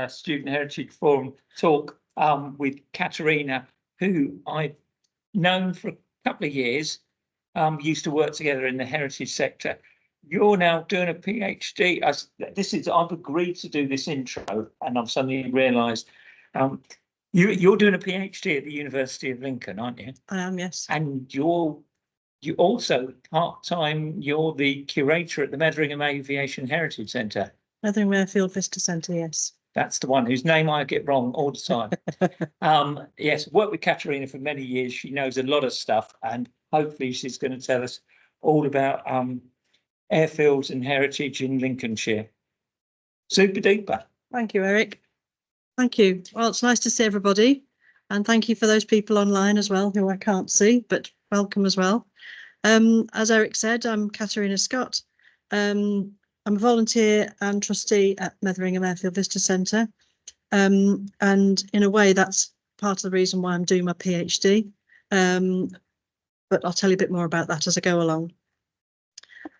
Student Heritage Forum talk with Caterina, who I've known for a couple of years, used to work together in the heritage sector. You're now doing a PhD. I've agreed to do this intro, and I've suddenly realised you're doing a PhD at the University of Lincoln, aren't you? I am, yes. And you also part-time, you're the curator at the Metheringham Aviation Heritage Centre. Metheringham Airfield Visitor Centre, yes. That's the one whose name I get wrong all the time. Yes, worked with Caterina for many years. She knows a lot of stuff, and hopefully she's going to tell us all about airfields and heritage in Lincolnshire. Super duper. Thank you, Eric. Thank you. Well, it's nice to see everybody, and thank you for those people online as well who I can't see, but welcome as well. As Eric said, I'm Caterina Scott. I'm a volunteer and trustee at Metheringham Airfield Visitor Centre, and in a way that's part of the reason why I'm doing my PhD, but I'll tell you a bit more about that as I go along.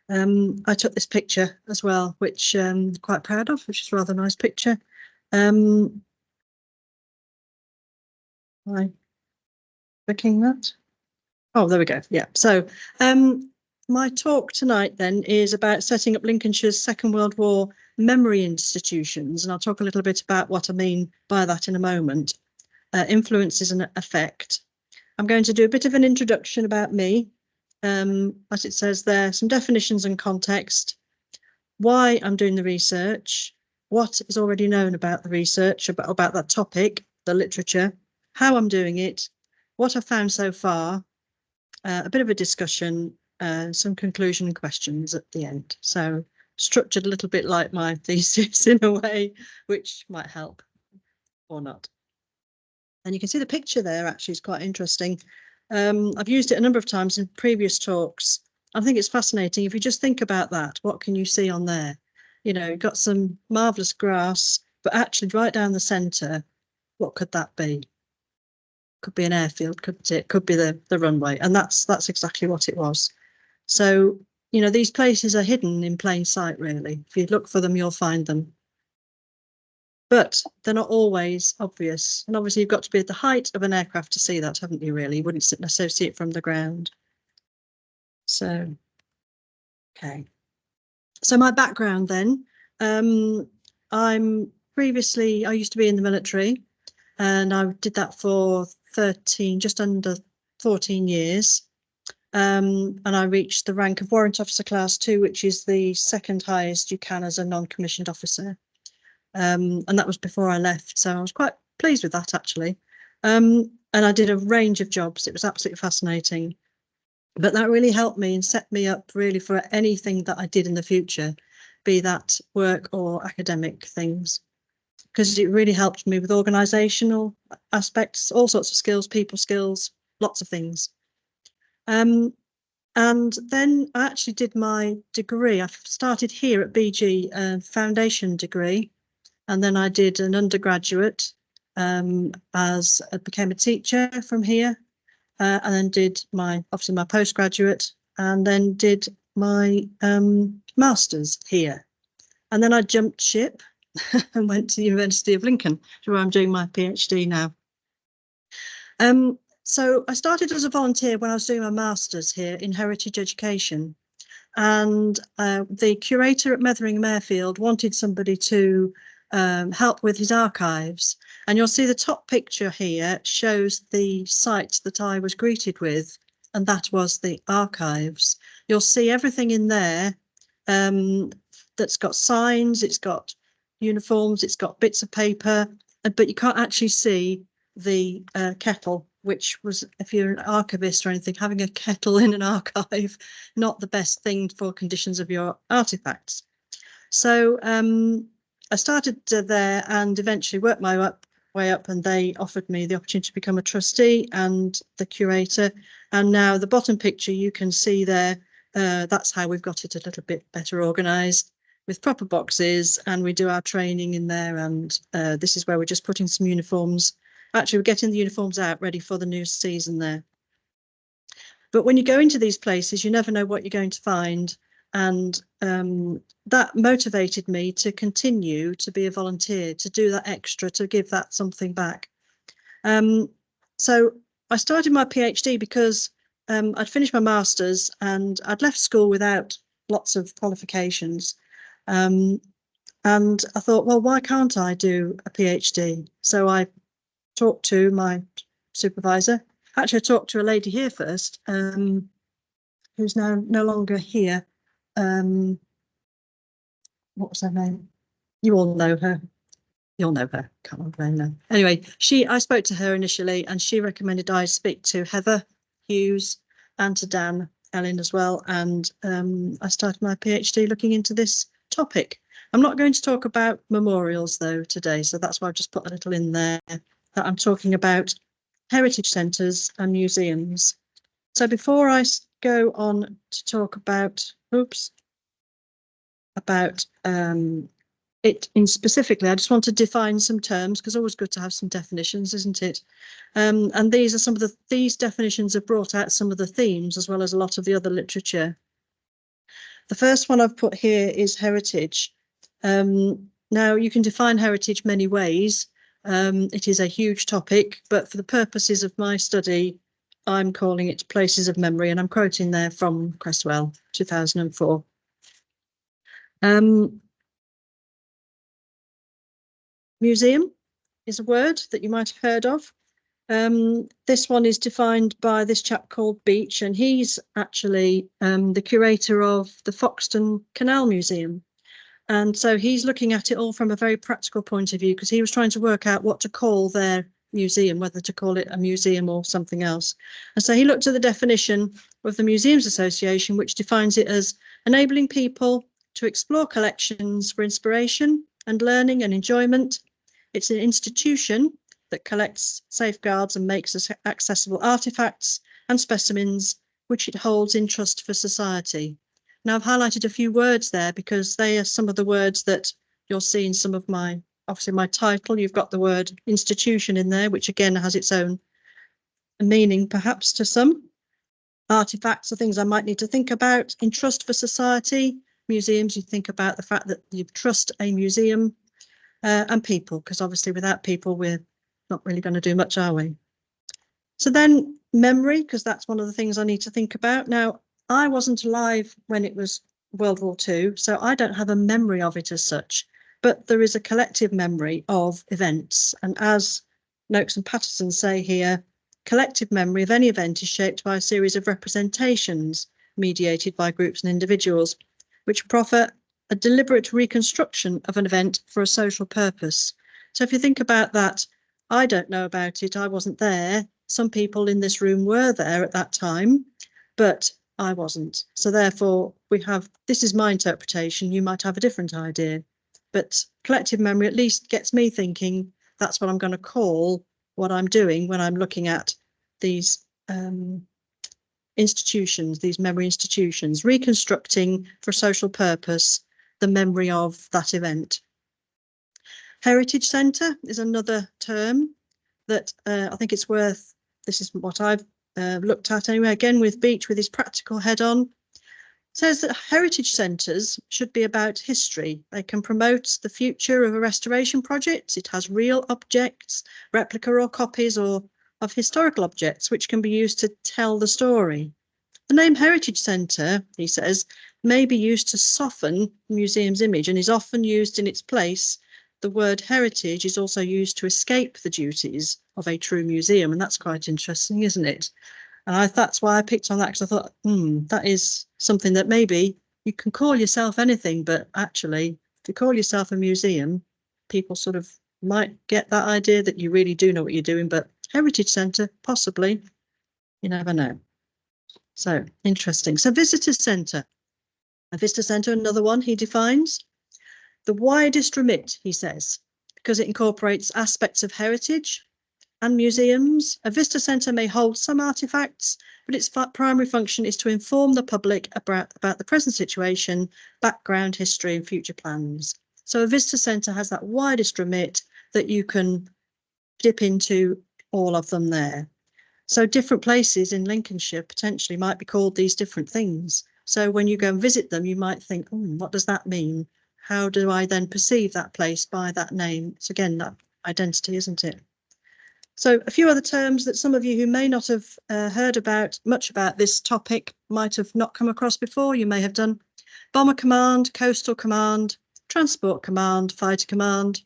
I took this picture as well, which I'm quite proud of, which is a rather nice picture. Am I clicking that? Oh, there we go. Yeah. So my talk tonight then is about setting up Lincolnshire's Second World War memory institutions, and I'll talk a little bit about what I mean by that in a moment. Influences and effect. I'm going to do a bit of an introduction about me, as it says there, some definitions and context, why I'm doing the research, what is already known about the research, about that topic, the literature, how I'm doing it, what I've found so far, a bit of a discussion, some conclusion and questions at the end. So structured a little bit like my thesis in a way, which might help or not. And you can see the picture there actually is quite interesting. I've used it a number of times in previous talks. I think it's fascinating. If you just think about that, what can you see on there? You know, you've got some marvellous grass, but actually right down the centre, what could that be? Could be an airfield, couldn't it? Could be the runway. And that's exactly what it was. So, you know, these places are hidden in plain sight, really. If you look for them, you'll find them. But they're not always obvious. And obviously, you've got to be at the height of an aircraft to see that, haven't you, really? You wouldn't necessarily see it from the ground. So, okay. So my background then, I used to be in the military, and I did that for just under 14 years. And I reached the rank of Warrant Officer Class 2, which is the second highest you can as a non-commissioned officer. And that was before I left, so I was quite pleased with that, actually. And I did a range of jobs. It was absolutely fascinating. But that really helped me and set me up really for anything that I did in the future, be that work or academic things, because it really helped me with organisational aspects, all sorts of skills, people skills, lots of things. And then I actually did my degree. I started here at BG, a foundation degree, and then I did an undergraduate as I became a teacher from here, and then did obviously my postgraduate, and then did my master's here. And then I jumped ship and went to the University of Lincoln, where I'm doing my PhD now. So I started as a volunteer when I was doing my master's here in heritage education, and the curator at Metheringham Airfield wanted somebody to help with his archives. And you'll see the top picture here shows the site that I was greeted with, and that was the archives. You'll see everything in there that's got signs, it's got uniforms, it's got bits of paper, but you can't actually see the kettle, which was, if you're an archivist or anything, having a kettle in an archive, not the best thing for conditions of your artifacts. So I started there and eventually worked my way up, and they offered me the opportunity to become a trustee and the curator. And now the bottom picture you can see there, that's how we've got it a little bit better organised with proper boxes, and we do our training in there. And this is where we're just putting some uniforms. Actually, we're getting the uniforms out ready for the new season there. But when you go into these places, you never know what you're going to find. And that motivated me to continue to be a volunteer, to do that extra, to give that something back. So I started my PhD because I'd finished my master's and I'd left school without lots of qualifications. And I thought, well, why can't I do a PhD? So I talked to my supervisor. Actually, I talked to a lady here first, who's now no longer here. What was her name? You all know her. You'll know her. Can't remember her name. Anyway, I spoke to her initially, and she recommended I speak to Heather Hughes and to Dan Ellen as well. And I started my PhD looking into this topic. I'm not going to talk about memorials though today, so that's why I've just put a little in there that I'm talking about heritage centres and museums. So before I go on to talk about, it in specifically, I just want to define some terms because it's always good to have some definitions, isn't it? And these are some of these definitions have brought out some of the themes as well as a lot of the other literature. The first one I've put here is heritage. Now you can define heritage many ways. It is a huge topic, but for the purposes of my study, I'm calling it places of memory, and I'm quoting there from Cresswell, 2004. Museum is a word that you might have heard of. This one is defined by this chap called Beach, and he's actually the curator of the Foxton Canal Museum. And so he's looking at it all from a very practical point of view, because he was trying to work out what to call their museum, whether to call it a museum or something else. And so he looked at the definition of the Museums Association, which defines it as enabling people to explore collections for inspiration and learning and enjoyment. It's an institution that collects, safeguards and makes accessible artifacts and specimens which it holds in trust for society. Now, I've highlighted a few words there because they are some of the words that you'll see in some of obviously my title. You've got the word institution in there, which again has its own meaning perhaps to some. Artifacts are things I might need to think about. In trust for society, museums, you think about the fact that you trust a museum. And people, because obviously without people, we're not really going to do much, are we? So then memory, because that's one of the things I need to think about. Now, I wasn't alive when it was World War II, so I don't have a memory of it as such, but there is a collective memory of events. And as Noakes and Patterson say here, collective memory of any event is shaped by a series of representations mediated by groups and individuals, which proffer a deliberate reconstruction of an event for a social purpose. So if you think about that, I don't know about it. I wasn't there. Some people in this room were there at that time, but I wasn't. So therefore, this is my interpretation. You might have a different idea, but collective memory at least gets me thinking that's what I'm going to call what I'm doing when I'm looking at these institutions, these memory institutions, reconstructing for social purpose the memory of that event. Heritage Centre is another term that I think it's worth, this is what I've looked at anyway, again with Beach with his practical head on, says that heritage centres should be about history. They can promote the future of a restoration project. It has real objects, replica or copies of historical objects, which can be used to tell the story. The name Heritage Centre, he says, may be used to soften the museum's image and is often used in its place. The word heritage is also used to escape the duties of a true museum, and that's quite interesting, isn't it? And that's why I picked on that, because I thought, that is something that maybe you can call yourself anything, but actually, if you call yourself a museum, people sort of might get that idea that you really do know what you're doing, but Heritage Centre, possibly, you never know. So interesting. So visitor centre. A visitor centre, another one he defines. The widest remit, he says, because it incorporates aspects of heritage and museums. A visitor centre may hold some artefacts, but its primary function is to inform the public about the present situation, background, history and future plans. So a visitor centre has that widest remit that you can dip into all of them there. So different places in Lincolnshire potentially might be called these different things. So when you go and visit them, you might think, what does that mean? How do I then perceive that place by that name? It's again that identity, isn't it? So a few other terms that some of you who may not have heard much about this topic might have not come across before. You may have done Bomber Command, Coastal Command, Transport Command, Fighter Command.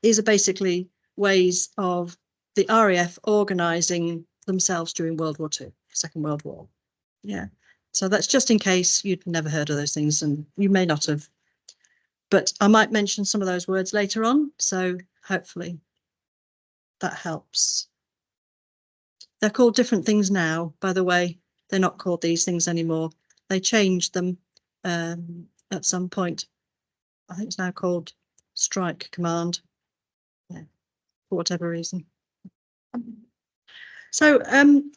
These are basically ways of the RAF organising themselves during World War II, Second World War. Yeah, so that's just in case you'd never heard of those things, and you may not have. But I might mention some of those words later on, so hopefully that helps. They're called different things now, by the way. They're not called these things anymore. They changed them at some point. I think it's now called Strike Command, yeah, for whatever reason. So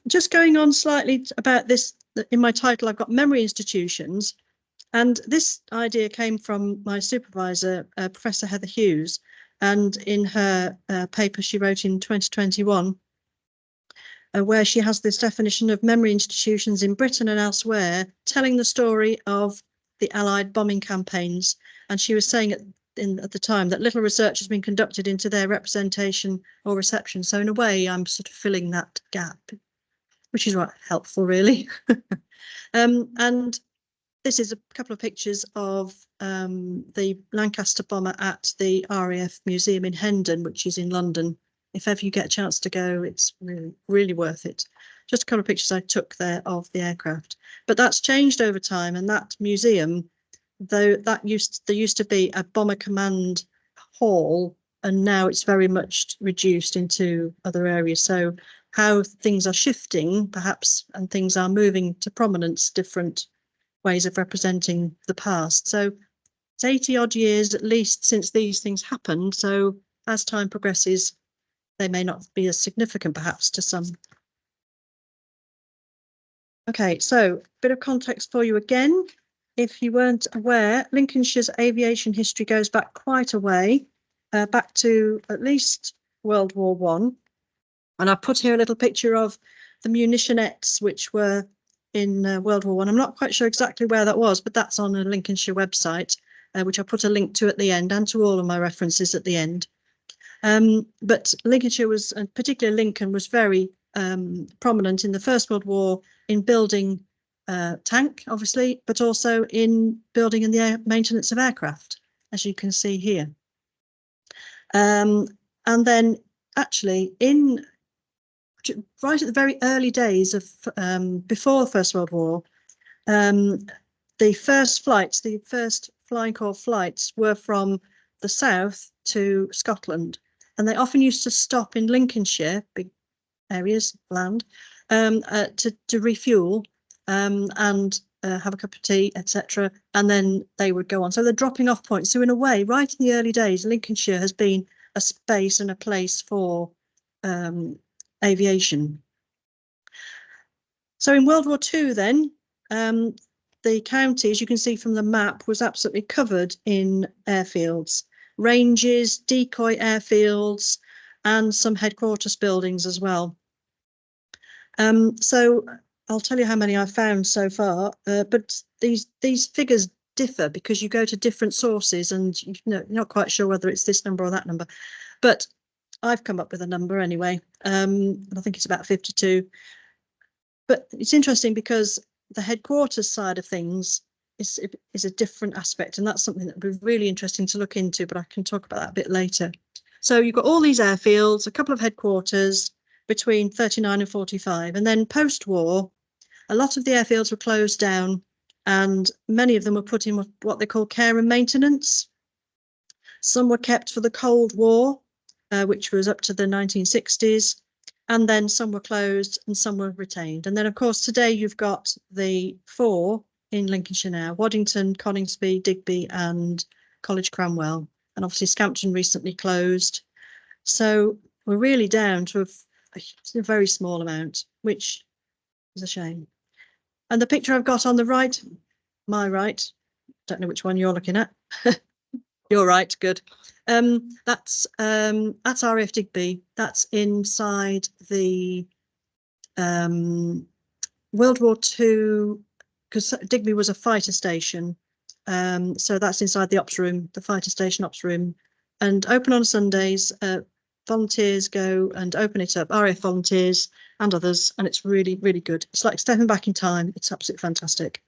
just going on slightly about this, in my title, I've got memory institutions. And this idea came from my supervisor, Professor Heather Hughes. And in her paper she wrote in 2021, where she has this definition of memory institutions in Britain and elsewhere, telling the story of the Allied bombing campaigns. And she was saying at the time that little research has been conducted into their representation or reception. So in a way, I'm sort of filling that gap, which is right, helpful, really. And this is a couple of pictures of the Lancaster bomber at the RAF Museum in Hendon, which is in London. If ever you get a chance to go, it's really, really worth it. Just a couple of pictures I took there of the aircraft. But that's changed over time, and that museum, though there used to be a bomber command hall, and now it's very much reduced into other areas. So how things are shifting, perhaps, and things are moving to prominence, different ways of representing the past. So it's 80 odd years at least since these things happened. So as time progresses, they may not be as significant perhaps to some. Okay, so a bit of context for you again. If you weren't aware, Lincolnshire's aviation history goes back quite a way, back to at least World War I. And I put here a little picture of the munitionettes, which were in World War I. I'm not quite sure exactly where that was, but that's on a Lincolnshire website, which I put a link to at the end and to all of my references at the end. But Lincolnshire was, and particularly Lincoln, was very prominent in the First World War in building tank, obviously, but also in building and the maintenance of aircraft, as you can see here. And then actually right at the very early days of before the First World War, the first flights, the first Flying Corps flights were from the south to Scotland, and they often used to stop in Lincolnshire, big areas of land, to refuel and have a cup of tea, etc. And then they would go on. So they're dropping off points. So in a way, right in the early days, Lincolnshire has been a space and a place for aviation. So in World War II then, the county, as you can see from the map, was absolutely covered in airfields, ranges, decoy airfields, and some headquarters buildings as well. So I'll tell you how many I've found so far, but these figures differ because you go to different sources and you're not quite sure whether it's this number or that number. But I've come up with a number anyway, and I think it's about 52. But it's interesting because the headquarters side of things is a different aspect, and that's something that would be really interesting to look into, but I can talk about that a bit later. So you've got all these airfields, a couple of headquarters between 39 and 45, and then post-war, a lot of the airfields were closed down, and many of them were put in what they call care and maintenance. Some were kept for the Cold War, which was up to the 1960s. And then some were closed and some were retained. And then, of course, today you've got the 4 in Lincolnshire now: Waddington, Coningsby, Digby and College Cranwell. And obviously Scampton recently closed. So we're really down to a very small amount, which is a shame. And the picture I've got on the right, my right, don't know which one you're looking at. You're right, good. That's RAF Digby. That's inside the World War II because Digby was a fighter station. So that's inside the ops room, the fighter station ops room, and open on Sundays. Volunteers go and open it up, RAF volunteers and others, and it's really, really good. It's like stepping back in time. It's absolutely fantastic.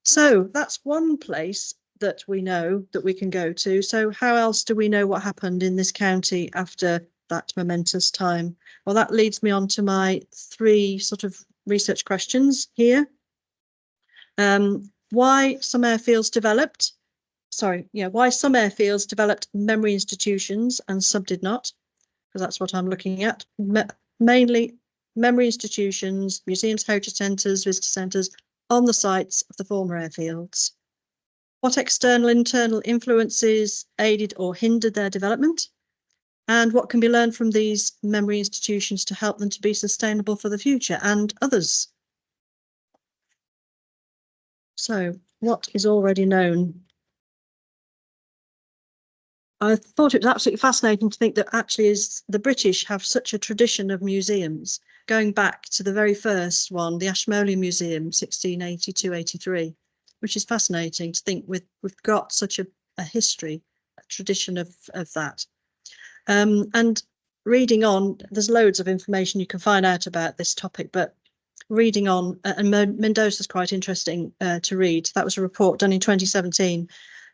So that's one place that we know that we can go to. So how else do we know what happened in this county after that momentous time? Well, that leads me on to my 3 sort of research questions here. Why some airfields developed memory institutions and some did not, because that's what I'm looking at. Mainly memory institutions, museums, heritage centres, visitor centres on the sites of the former airfields. What external, internal influences aided or hindered their development? And what can be learned from these memory institutions to help them to be sustainable for the future and others? So, what is already known? I thought it was absolutely fascinating to think that actually the British have such a tradition of museums, going back to the very first one, the Ashmolean Museum, 1682-83, which is fascinating to think we've got such a history, a tradition of that. And reading on, there's loads of information you can find out about this topic, but reading on, and Mendoza's quite interesting to read. That was a report done in 2017.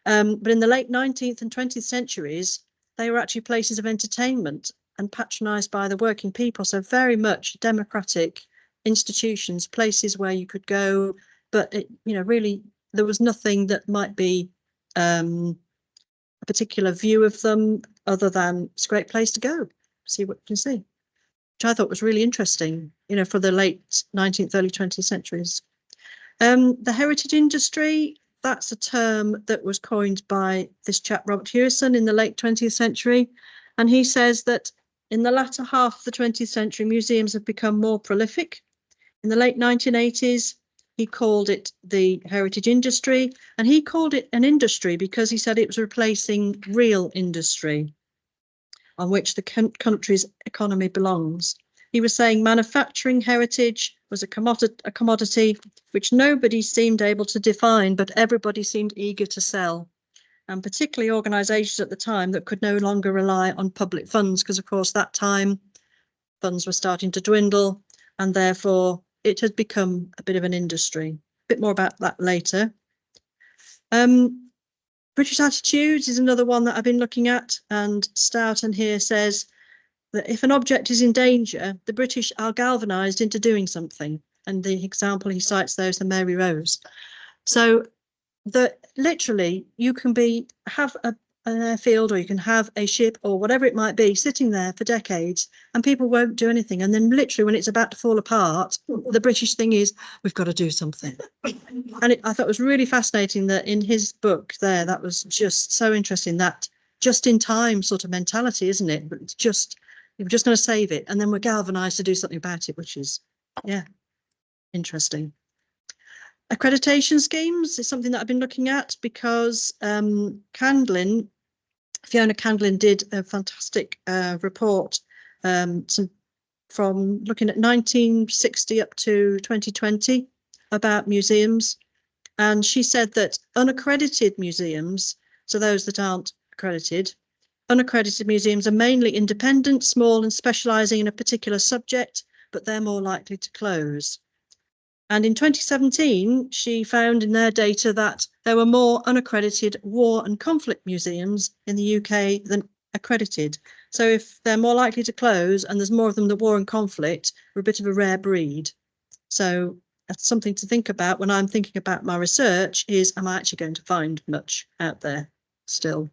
But in the late 19th and 20th centuries, they were actually places of entertainment and patronised by the working people. So very much democratic institutions, places where you could go, but really there was nothing that might be a particular view of them other than it's a great place to go, see what you can see, which I thought was really interesting, for the late 19th, early 20th centuries. The heritage industry, that's a term that was coined by this chap, Robert Hewison, in the late 20th century. And he says that in the latter half of the 20th century, museums have become more prolific. In the late 1980s, he called it the heritage industry, and he called it an industry because he said it was replacing real industry on which the country's economy belongs. He was saying manufacturing heritage was a commodity which nobody seemed able to define, but everybody seemed eager to sell, and particularly organisations at the time that could no longer rely on public funds, because of course that time funds were starting to dwindle, and therefore it had become a bit of an industry. A bit more about that later. British attitudes is another one that I've been looking at, and Stoughton here says that if an object is in danger, the British are galvanised into doing something. And the example he cites there is the Mary Rose. So literally you can have an airfield, or you can have a ship or whatever it might be sitting there for decades and people won't do anything. And then literally when it's about to fall apart, the British thing is, we've got to do something. And I thought it was really fascinating that in his book there, that was just so interesting, that just in time sort of mentality, isn't it? But it's just, we're just going to save it, and then we're galvanised to do something about it, which is, interesting. Accreditation schemes is something that I've been looking at because Fiona Candlin did a fantastic report from looking at 1960 up to 2020 about museums. And she said that unaccredited museums, so those that aren't accredited, unaccredited museums are mainly independent, small and specialising in a particular subject, but they're more likely to close. And in 2017, she found in their data that there were more unaccredited war and conflict museums in the UK than accredited. So if they're more likely to close and there's more of them that war and conflict, we're a bit of a rare breed. So that's something to think about when I'm thinking about my research, is am I actually going to find much out there still?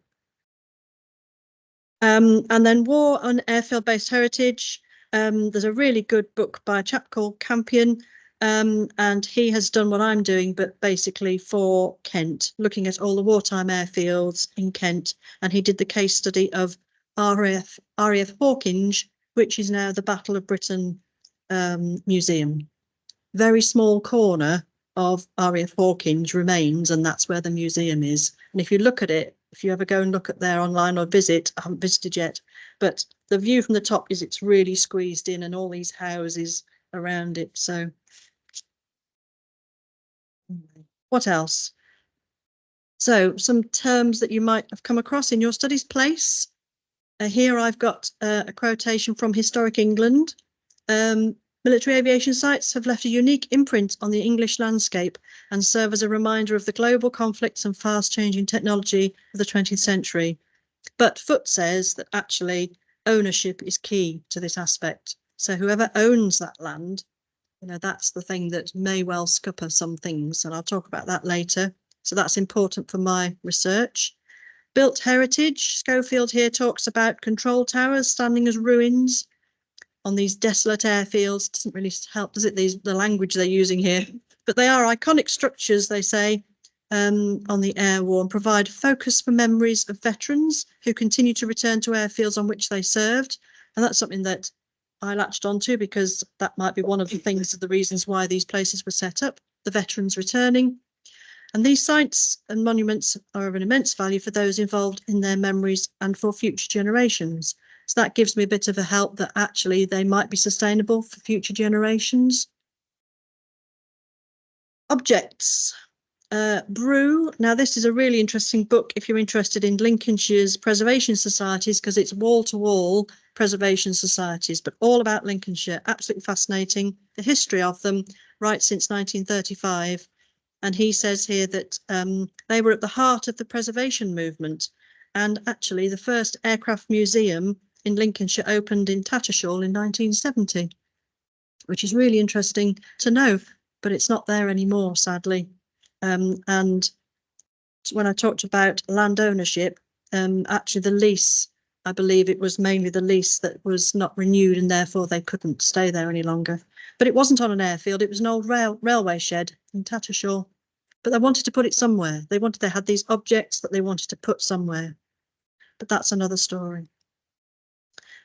And then war and airfield-based heritage. There's a really good book by a chap called Campion, and he has done what I'm doing, but basically for Kent, looking at all the wartime airfields in Kent. And he did the case study of RAF Hawkinge, which is now the Battle of Britain Museum. Very small corner of RAF Hawkinge remains, and that's where the museum is. And if you look at it, if you ever go and look at there online or visit, I haven't visited yet, but the view from the top is it's really squeezed in and all these houses around it. So What else? So some terms that you might have come across in your studies: place. Here I've got a quotation from Historic England. Military aviation sites have left a unique imprint on the English landscape and serve as a reminder of the global conflicts and fast-changing technology of the 20th century. But Foote says that actually ownership is key to this aspect. So whoever owns that land, that's the thing that may well scupper some things, and I'll talk about that later. So that's important for my research. Built heritage. Schofield here talks about control towers standing as ruins on these desolate airfields. Doesn't really help, does it, the language they're using here? But they are iconic structures, they say, on the air war, and provide focus for memories of veterans who continue to return to airfields on which they served. And that's something that I latched onto, because that might be one of the things, the reasons why these places were set up, the veterans returning. And these sites and monuments are of an immense value for those involved in their memories and for future generations. So that gives me a bit of a help that actually they might be sustainable for future generations. Objects. Brew. Now, this is a really interesting book if you're interested in Lincolnshire's preservation societies, because it's wall-to-wall preservation societies, but all about Lincolnshire. Absolutely fascinating. The history of them right since 1935. And he says here that they were at the heart of the preservation movement. And actually, the first aircraft museum in Lincolnshire opened in Tattershall in 1970, which is really interesting to know, but it's not there anymore, sadly. And when I talked about land ownership, actually the lease, I believe it was mainly the lease that was not renewed, and therefore they couldn't stay there any longer. But it wasn't on an airfield, it was an old railway shed in Tattershall. But they wanted to put it somewhere. They had these objects that they wanted to put somewhere. But that's another story.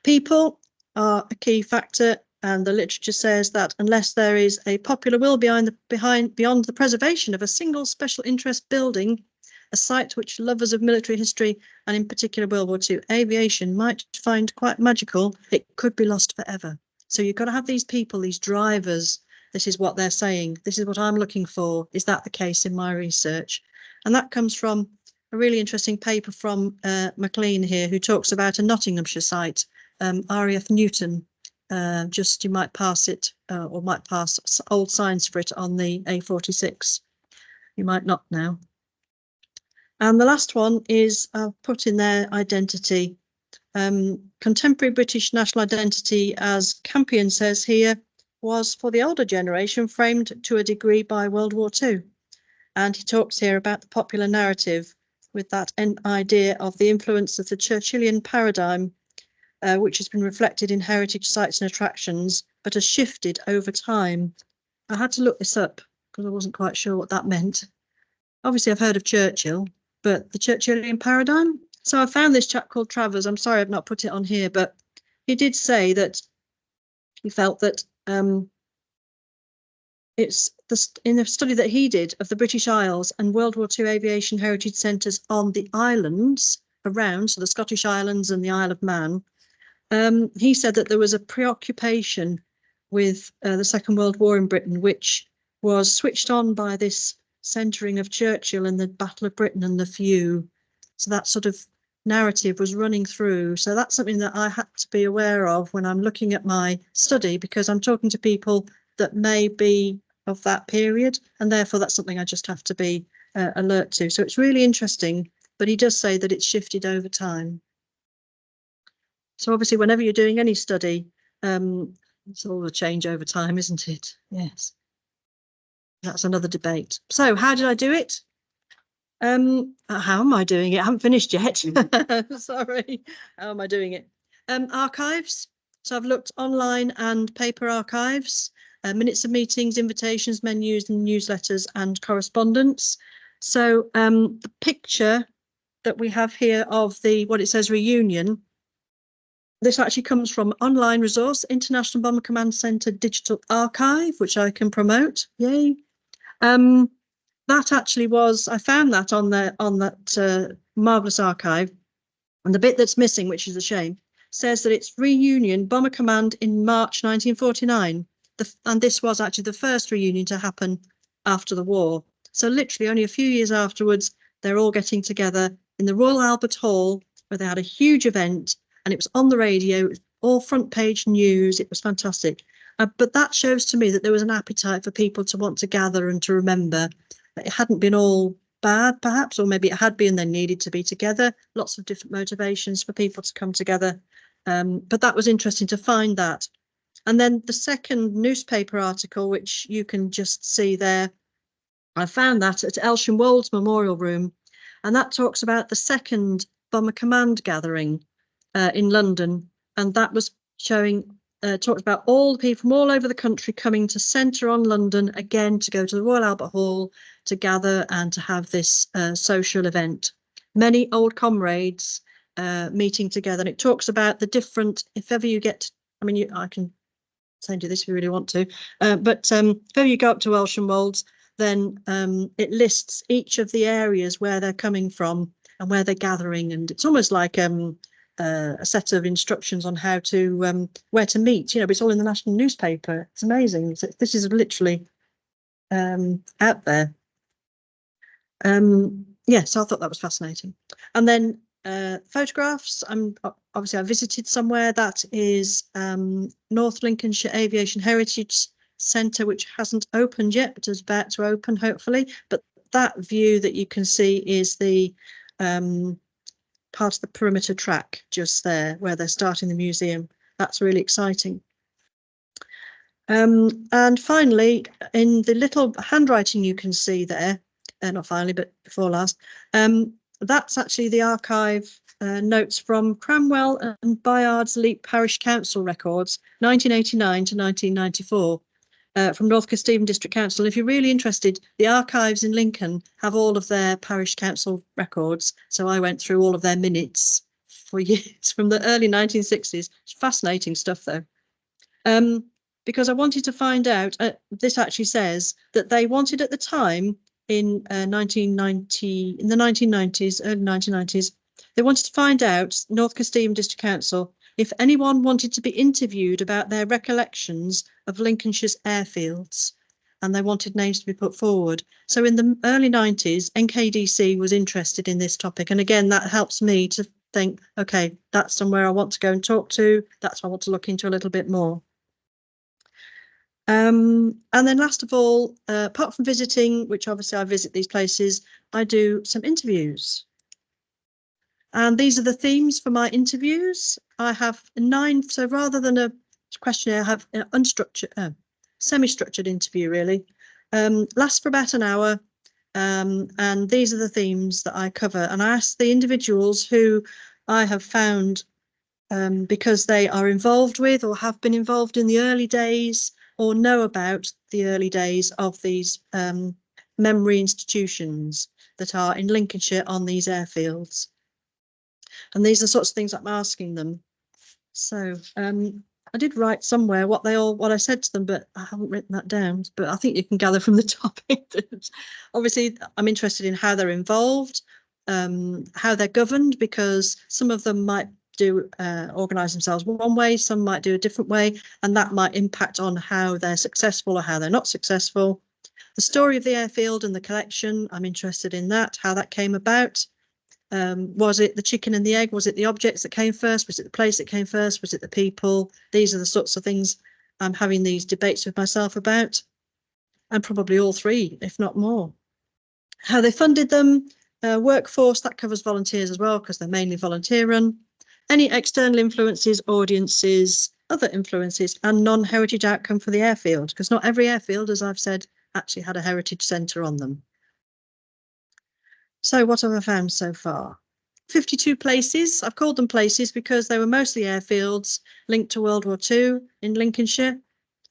People are a key factor, and the literature says that unless there is a popular will beyond the preservation of a single special interest building, a site which lovers of military history, and in particular World War II aviation, might find quite magical, it could be lost forever. So you've got to have these people, these drivers. This is what they're saying. This is what I'm looking for. Is that the case in my research? And that comes from a really interesting paper from Maclean here, who talks about a Nottinghamshire site, RAF Newton. You might pass it, or might pass old signs for it on the A46. You might not now. And the last one is, I'll put in there, identity. Contemporary British national identity, as Campion says here, was for the older generation framed to a degree by World War II. And he talks here about the popular narrative with that idea of the influence of the Churchillian paradigm, which has been reflected in heritage sites and attractions, but has shifted over time. I had to look this up because I wasn't quite sure what that meant. Obviously, I've heard of Churchill, but the Churchillian paradigm. So I found this chap called Travers. I'm sorry I've not put it on here, but he did say that he felt that it's in the study that he did of the British Isles and World War II aviation heritage centres on the islands around, so the Scottish Islands and the Isle of Man. He said that there was a preoccupation with the Second World War in Britain, which was switched on by this centering of Churchill and the Battle of Britain and the few. So that sort of narrative was running through. So that's something that I had to be aware of when I'm looking at my study, because I'm talking to people that may be of that period, and therefore that's something I just have to be alert to. So it's really interesting, but he does say that it's shifted over time. So obviously, whenever you're doing any study, it's all a change over time, isn't it? Yes. That's another debate. So how did I do it? How am I doing it? I haven't finished yet. Sorry. How am I doing it? Archives. So I've looked online and paper archives, minutes of meetings, invitations, menus, and newsletters, and correspondence. So the picture that we have here of what it says reunion, this actually comes from online resource, International Bomber Command Centre Digital Archive, which I can promote. Yay. That actually was, I found that on that marvellous archive. And the bit that's missing, which is a shame, says that it's reunion Bomber Command in March 1949. And this was actually the first reunion to happen after the war. So literally only a few years afterwards, they're all getting together in the Royal Albert Hall, where they had a huge event, and it was on the radio, it was all front page news. It was fantastic. But that shows to me that there was an appetite for people to want to gather and to remember. It hadn't been all bad, perhaps, or maybe it had been, they needed to be together. Lots of different motivations for people to come together. But that was interesting to find that. And then the second newspaper article, which you can just see there, I found that at Elsham Wolds Memorial Room, and that talks about the second Bomber Command gathering in London, and that was showing, talked about all the people from all over the country coming to centre on London again to go to the Royal Albert Hall to gather and to have this social event. Many old comrades meeting together, and it talks about the different, if ever you get, I mean, I can send you this if you really want to, but if ever you go up to Elsham Wolds, then it lists each of the areas where they're coming from and where they're gathering, and it's almost like a set of instructions on how to where to meet. You know, but it's all in the national newspaper. It's amazing. This is literally out there. Yes, I thought that was fascinating. And then photographs. Obviously I visited somewhere that is North Lincolnshire Aviation Heritage Centre, which hasn't opened yet, but is about to open hopefully. But that view that you can see is the part of the perimeter track just there where they're starting the museum. That's really exciting. And finally, in the little handwriting you can see there, not finally, but before last, that's actually the archive notes from Cranwell and Bayard's Leap Parish Council records, 1989 to 1994. From North Kesteven District Council. If you're really interested, the archives in Lincoln have all of their parish council records. So I went through all of their minutes for years from the early 1960s. It's fascinating stuff, though. Because I wanted to find out, this actually says that they wanted at the time in 1990, in the 1990s, early 1990s, they wanted to find out, North Kesteven District Council, if anyone wanted to be interviewed about their recollections of Lincolnshire's airfields, and they wanted names to be put forward. So in the early 90s, NKDC was interested in this topic. And again, that helps me to think, okay, that's somewhere I want to go and talk to. That's what I want to look into a little bit more. And then last of all, apart from visiting, which obviously I visit these places, I do some interviews. And these are the themes for my interviews. I have 9, so rather than a questionnaire, I have an unstructured, semi-structured interview really. Lasts for about an hour, and these are the themes that I cover. And I ask the individuals who I have found because they are involved with or have been involved in the early days or know about the early days of these memory institutions that are in Lincolnshire on these airfields. And these are the sorts of things I'm asking them. So I did write somewhere what I said to them, but I haven't written that down. But I think you can gather from the topic that obviously I'm interested in how they're involved, how they're governed, because some of them might do organise themselves one way, some might do a different way, and that might impact on how they're successful or how they're not successful. The story of the airfield and the collection, I'm interested in that, how that came about. Was it the chicken and the egg? Was it the objects that came first? Was it the place that came first? Was it the people? These are the sorts of things I'm having these debates with myself about, and probably all three, if not more. How they funded them, workforce, that covers volunteers as well, because they're mainly volunteer run. Any external influences, audiences, other influences, and non-heritage outcome for the airfield, because not every airfield, as I've said, actually had a heritage centre on them. So what have I found so far? 52 places. I've called them places because they were mostly airfields linked to World War II in Lincolnshire.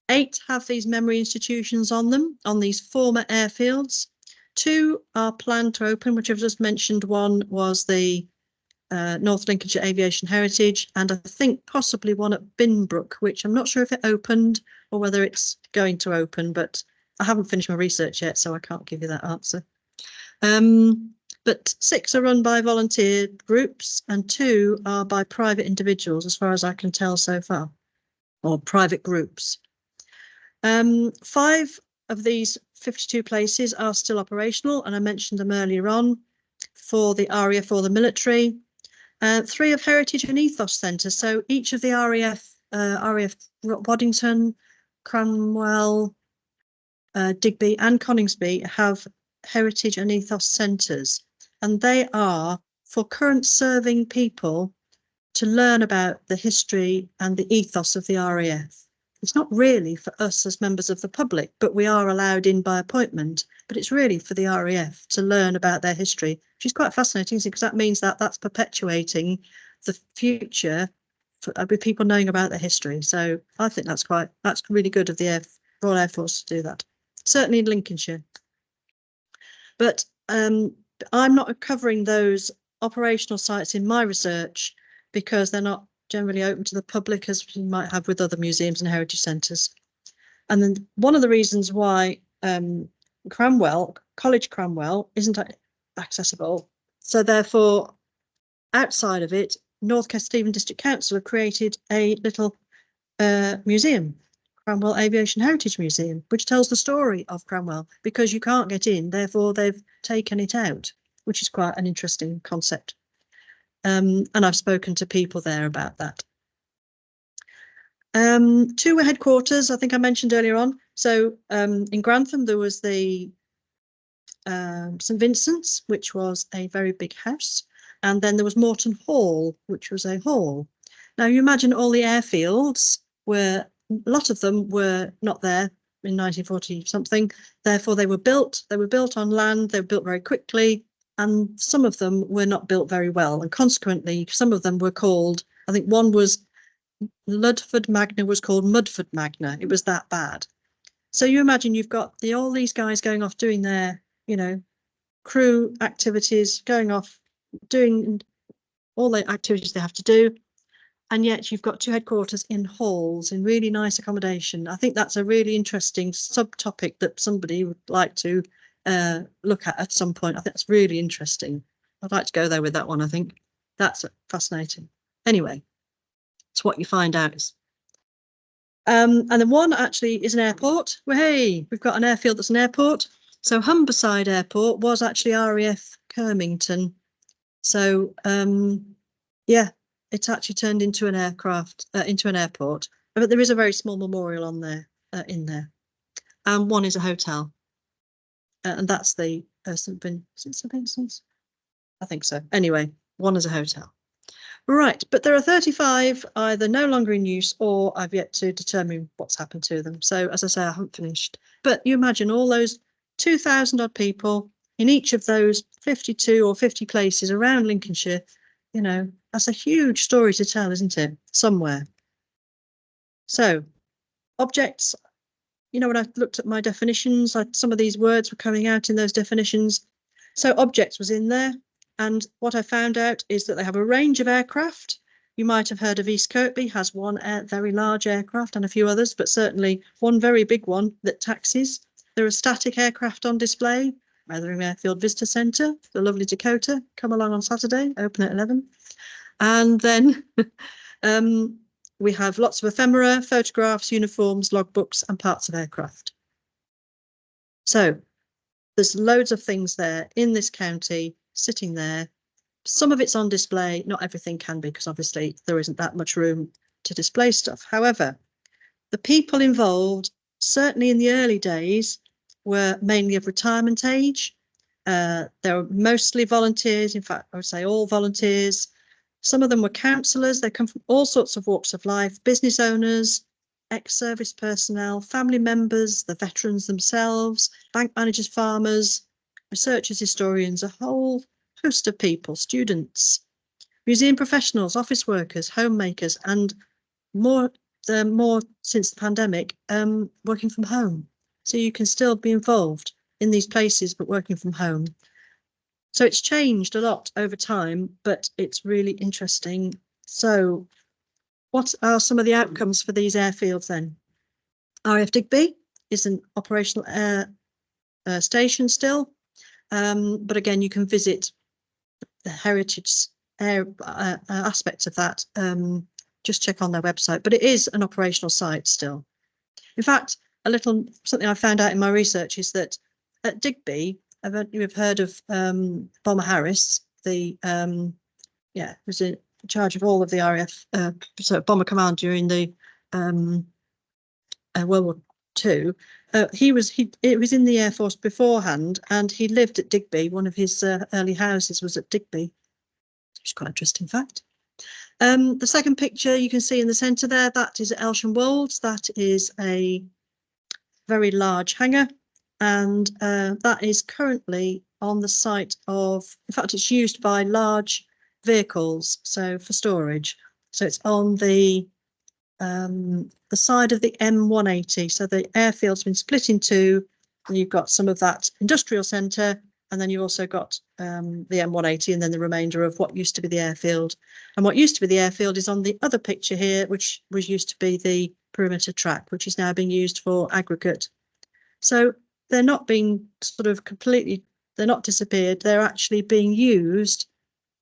8 have these memory institutions on them, on these former airfields. 2 are planned to open, which I've just mentioned. One was the North Lincolnshire Aviation Heritage, and I think possibly one at Binbrook, which I'm not sure if it opened or whether it's going to open, but I haven't finished my research yet, so I can't give you that answer. But 6 are run by volunteer groups and 2 are by private individuals, as far as I can tell so far, or private groups. 5 of these 52 places are still operational, and I mentioned them earlier on for the RAF or the military. 3 of heritage and ethos centres. So each of the RAF Waddington, Cranwell, Digby and Coningsby have heritage and ethos centres, and they are for current serving people to learn about the history and the ethos of the RAF. It's not really for us as members of the public, but we are allowed in by appointment. But it's really for the RAF to learn about their history, which is quite fascinating because that means that that's perpetuating the future for, with people knowing about their history. So I think that's really good of the Royal Air Force to do that. Certainly in Lincolnshire. But I'm not covering those operational sites in my research because they're not generally open to the public as you might have with other museums and heritage centres. And then one of the reasons why College Cranwell isn't accessible, so therefore outside of it, North Kesteven District Council have created a little museum, Cranwell Aviation Heritage Museum, which tells the story of Cranwell because you can't get in, therefore they've taken it out, which is quite an interesting concept. And I've spoken to people there about that. 2 were headquarters, I think I mentioned earlier on. So in Grantham, there was the St Vincent's, which was a very big house. And then there was Moreton Hall, which was a hall. Now you imagine all the airfields a lot of them were not there in 1940 something. Therefore they were built on land, they were built very quickly. And some of them were not built very well. And consequently, some of them were called, I think one was Ludford Magna was called Mudford Magna. It was that bad. So you imagine you've got all these guys going off doing their, crew activities, going off doing all the activities they have to do. And yet you've got 2 headquarters in halls in really nice accommodation. I think that's a really interesting subtopic that somebody would like to look at some point. I think that's really interesting. I'd like to go there with that one. I think that's fascinating. Anyway, it's what you find out. And then one actually is an airport. Well, hey, we've got an airfield that's an airport. So Humberside Airport was actually RAF Kirmington. So yeah, it's actually turned into an airport. But there is a very small memorial on there, in there. And one is a hotel. And that's the St Vincent's? I think so. Anyway, one is a hotel. Right, but there are 35 either no longer in use or I've yet to determine what's happened to them. So as I say, I haven't finished. But you imagine all those 2,000 odd people in each of those 52 or 50 places around Lincolnshire. That's a huge story to tell, isn't it? Somewhere. So objects, when I looked at my definitions, some of these words were coming out in those definitions. So objects was in there. And what I found out is that they have a range of aircraft. You might have heard of East Kirkby has one very large aircraft and a few others, but certainly one very big one that taxis. There are static aircraft on display. Metheringham Airfield Visitor Centre, the lovely Dakota, come along on Saturday, open at 11. And then we have lots of ephemera, photographs, uniforms, logbooks and parts of aircraft. So there's loads of things there in this county sitting there. Some of it's on display, not everything can be because obviously there isn't that much room to display stuff. However, the people involved, certainly in the early days, were mainly of retirement age. They were mostly volunteers, in fact I would say all volunteers. Some of them were counsellors. They come from all sorts of walks of life, business owners, ex-service personnel, family members, the veterans themselves, bank managers, farmers, researchers, historians, a whole host of people, students, museum professionals, office workers, homemakers, and more since the pandemic, working from home. So you can still be involved in these places, but working from home. So it's changed a lot over time, but it's really interesting. So what are some of the outcomes for these airfields then? RAF Digby is an operational air station still. But again, you can visit the heritage aspects of that. Just check on their website, but it is an operational site still. In fact, something I found out in my research is that at Digby, you've heard of Bomber Harris, was in charge of all of the RAF, so Bomber Command during the World War II. It was in the Air Force beforehand, and he lived at Digby. One of his early houses was at Digby, which is quite an interesting fact. The second picture you can see in the centre there, that is at Elsham Wolds. That is a very large hangar, and that is currently on the site of, in fact, it's used by large vehicles, so for storage. So it's on the side of the M180. So the airfield's been split in two, and you've got some of that industrial centre, and then you've also got the M180, and then the remainder of what used to be the airfield. And what used to be the airfield is on the other picture here, which was used to be the perimeter track, which is now being used for aggregate. So they're not being sort of completely, they're not disappeared. They're actually being used,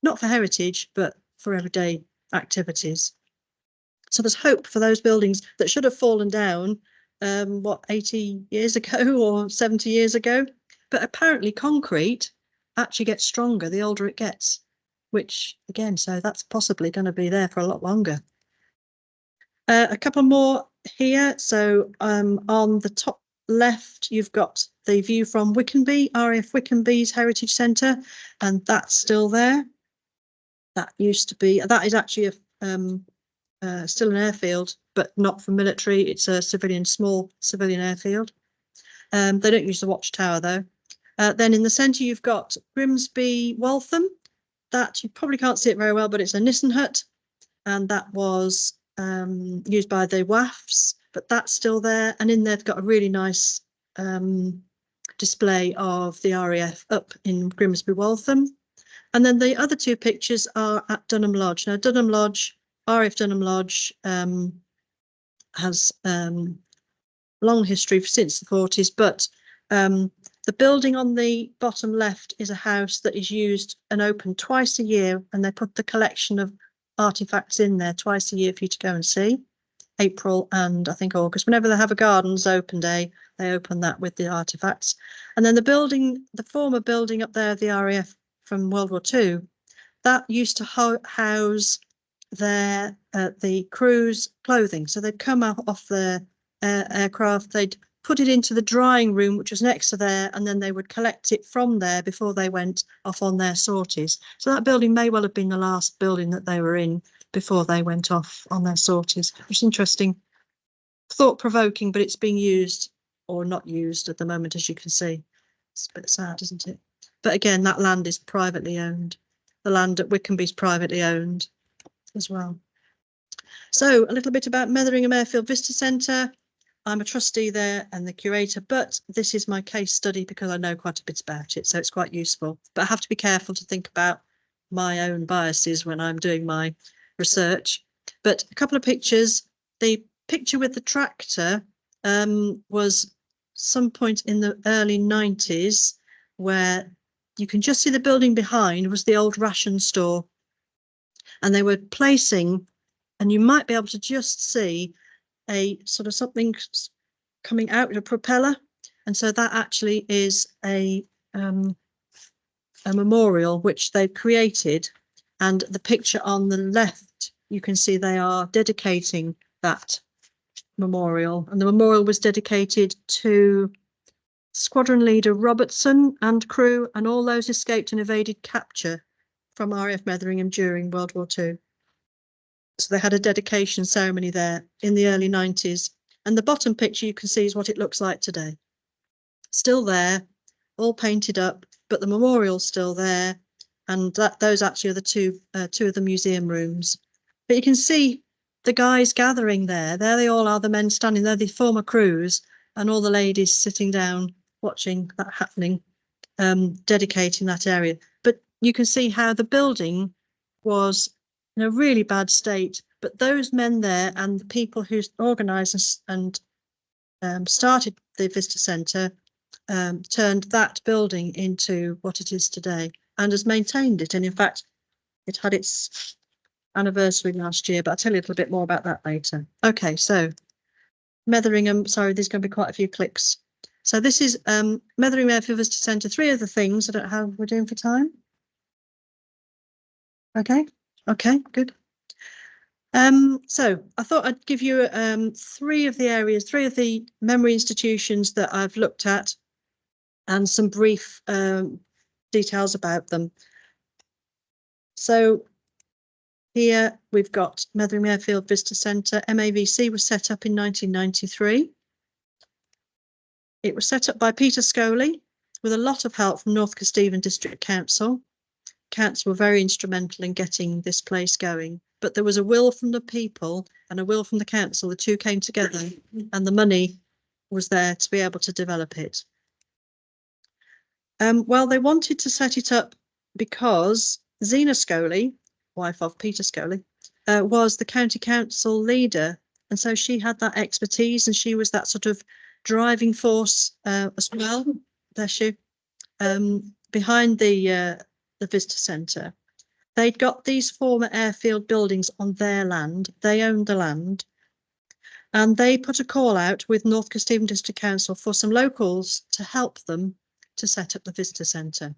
not for heritage, but for everyday activities. So there's hope for those buildings that should have fallen down, 80 years ago or 70 years ago. But apparently concrete actually gets stronger the older it gets, which again, so that's possibly going to be there for a lot longer. A couple more here. So on the top left, you've got the view from Wickenby, RAF Wickenby's Heritage Centre, and that's still there. That used to be, that is actually still an airfield, but not for military. It's a small civilian airfield. They don't use the watchtower though. Then in the centre, you've got Grimsby Waltham. That you probably can't see it very well, but it's a Nissen hut, and that was used by the WAFs, but that's still there. And in there, they've got a really nice display of the RAF up in Grimsby Waltham. And then the other two pictures are at Dunham Lodge. Now, Dunham Lodge, RAF Dunham Lodge has long history since the 40s, but the building on the bottom left is a house that is used and opened twice a year, and they put the collection of artifacts in there twice a year for you to go and see. April and I think August, whenever they have a gardens open day, they open that with the artifacts. And then the building, the former building up there, the RAF from World War II, that used to house their the crew's clothing. So they'd come off their aircraft, they'd put it into the drying room, which was next to there, and then they would collect it from there before they went off on their sorties. So that building may well have been the last building that they were in before they went off on their sorties, which is interesting, thought-provoking, but it's being used or not used at the moment, as you can see. It's a bit sad, isn't it? But again, that land is privately owned. The land at Wickenby is privately owned as well. So a little bit about Metheringham Airfield Visitor Centre. I'm a trustee there and the curator, but this is my case study because I know quite a bit about it, so it's quite useful. But I have to be careful to think about my own biases when I'm doing my research. But a couple of pictures. The picture with the tractor was some point in the early 90s, where you can just see the building behind was the old ration store. And they were placing, and you might be able to just see a sort of something coming out of a propeller, and so that actually is a memorial which they've created. And the picture on the left, you can see they are dedicating that memorial, and the memorial was dedicated to Squadron Leader Robertson and crew and all those escaped and evaded capture from RAF Metheringham during World War II. So they had a dedication ceremony there in the early 90s. And the bottom picture you can see is what it looks like today. Still there, all painted up, but the memorial's still there. And those actually are the two of the museum rooms. But you can see the guys gathering there. There they all are, the men standing there, the former crews, and all the ladies sitting down watching that happening, dedicating that area. But you can see how the building was in a really bad state, but those men there and the people who organised and started the visitor centre turned that building into what it is today and has maintained it. And in fact, it had its anniversary last year, but I'll tell you a little bit more about that later. Okay, so Metheringham, sorry, there's going to be quite a few clicks. So this is Metheringham Airfield Visitor Centre, 3 of the things. I don't know how we're doing for time. Okay, good. So I thought I'd give you 3 of the areas, 3 of the memory institutions that I've looked at, and some brief details about them. So here we've got Metheringham Airfield Visitor Centre. MAVC was set up in 1993. It was set up by Peter Scholey with a lot of help from North Kesteven District Council. Council were very instrumental in getting this place going, but there was a will from the people and a will from the council. The 2 came together and the money was there to be able to develop it. Well, they wanted to set it up because Zena Scholey, wife of Peter Scholey, was the county council leader, and so she had that expertise and she was that sort of driving force as well, bless you, behind the visitor centre. They'd got these former airfield buildings on their land. They owned the land, and they put a call out with North Kesteven District Council for some locals to help them to set up the visitor centre.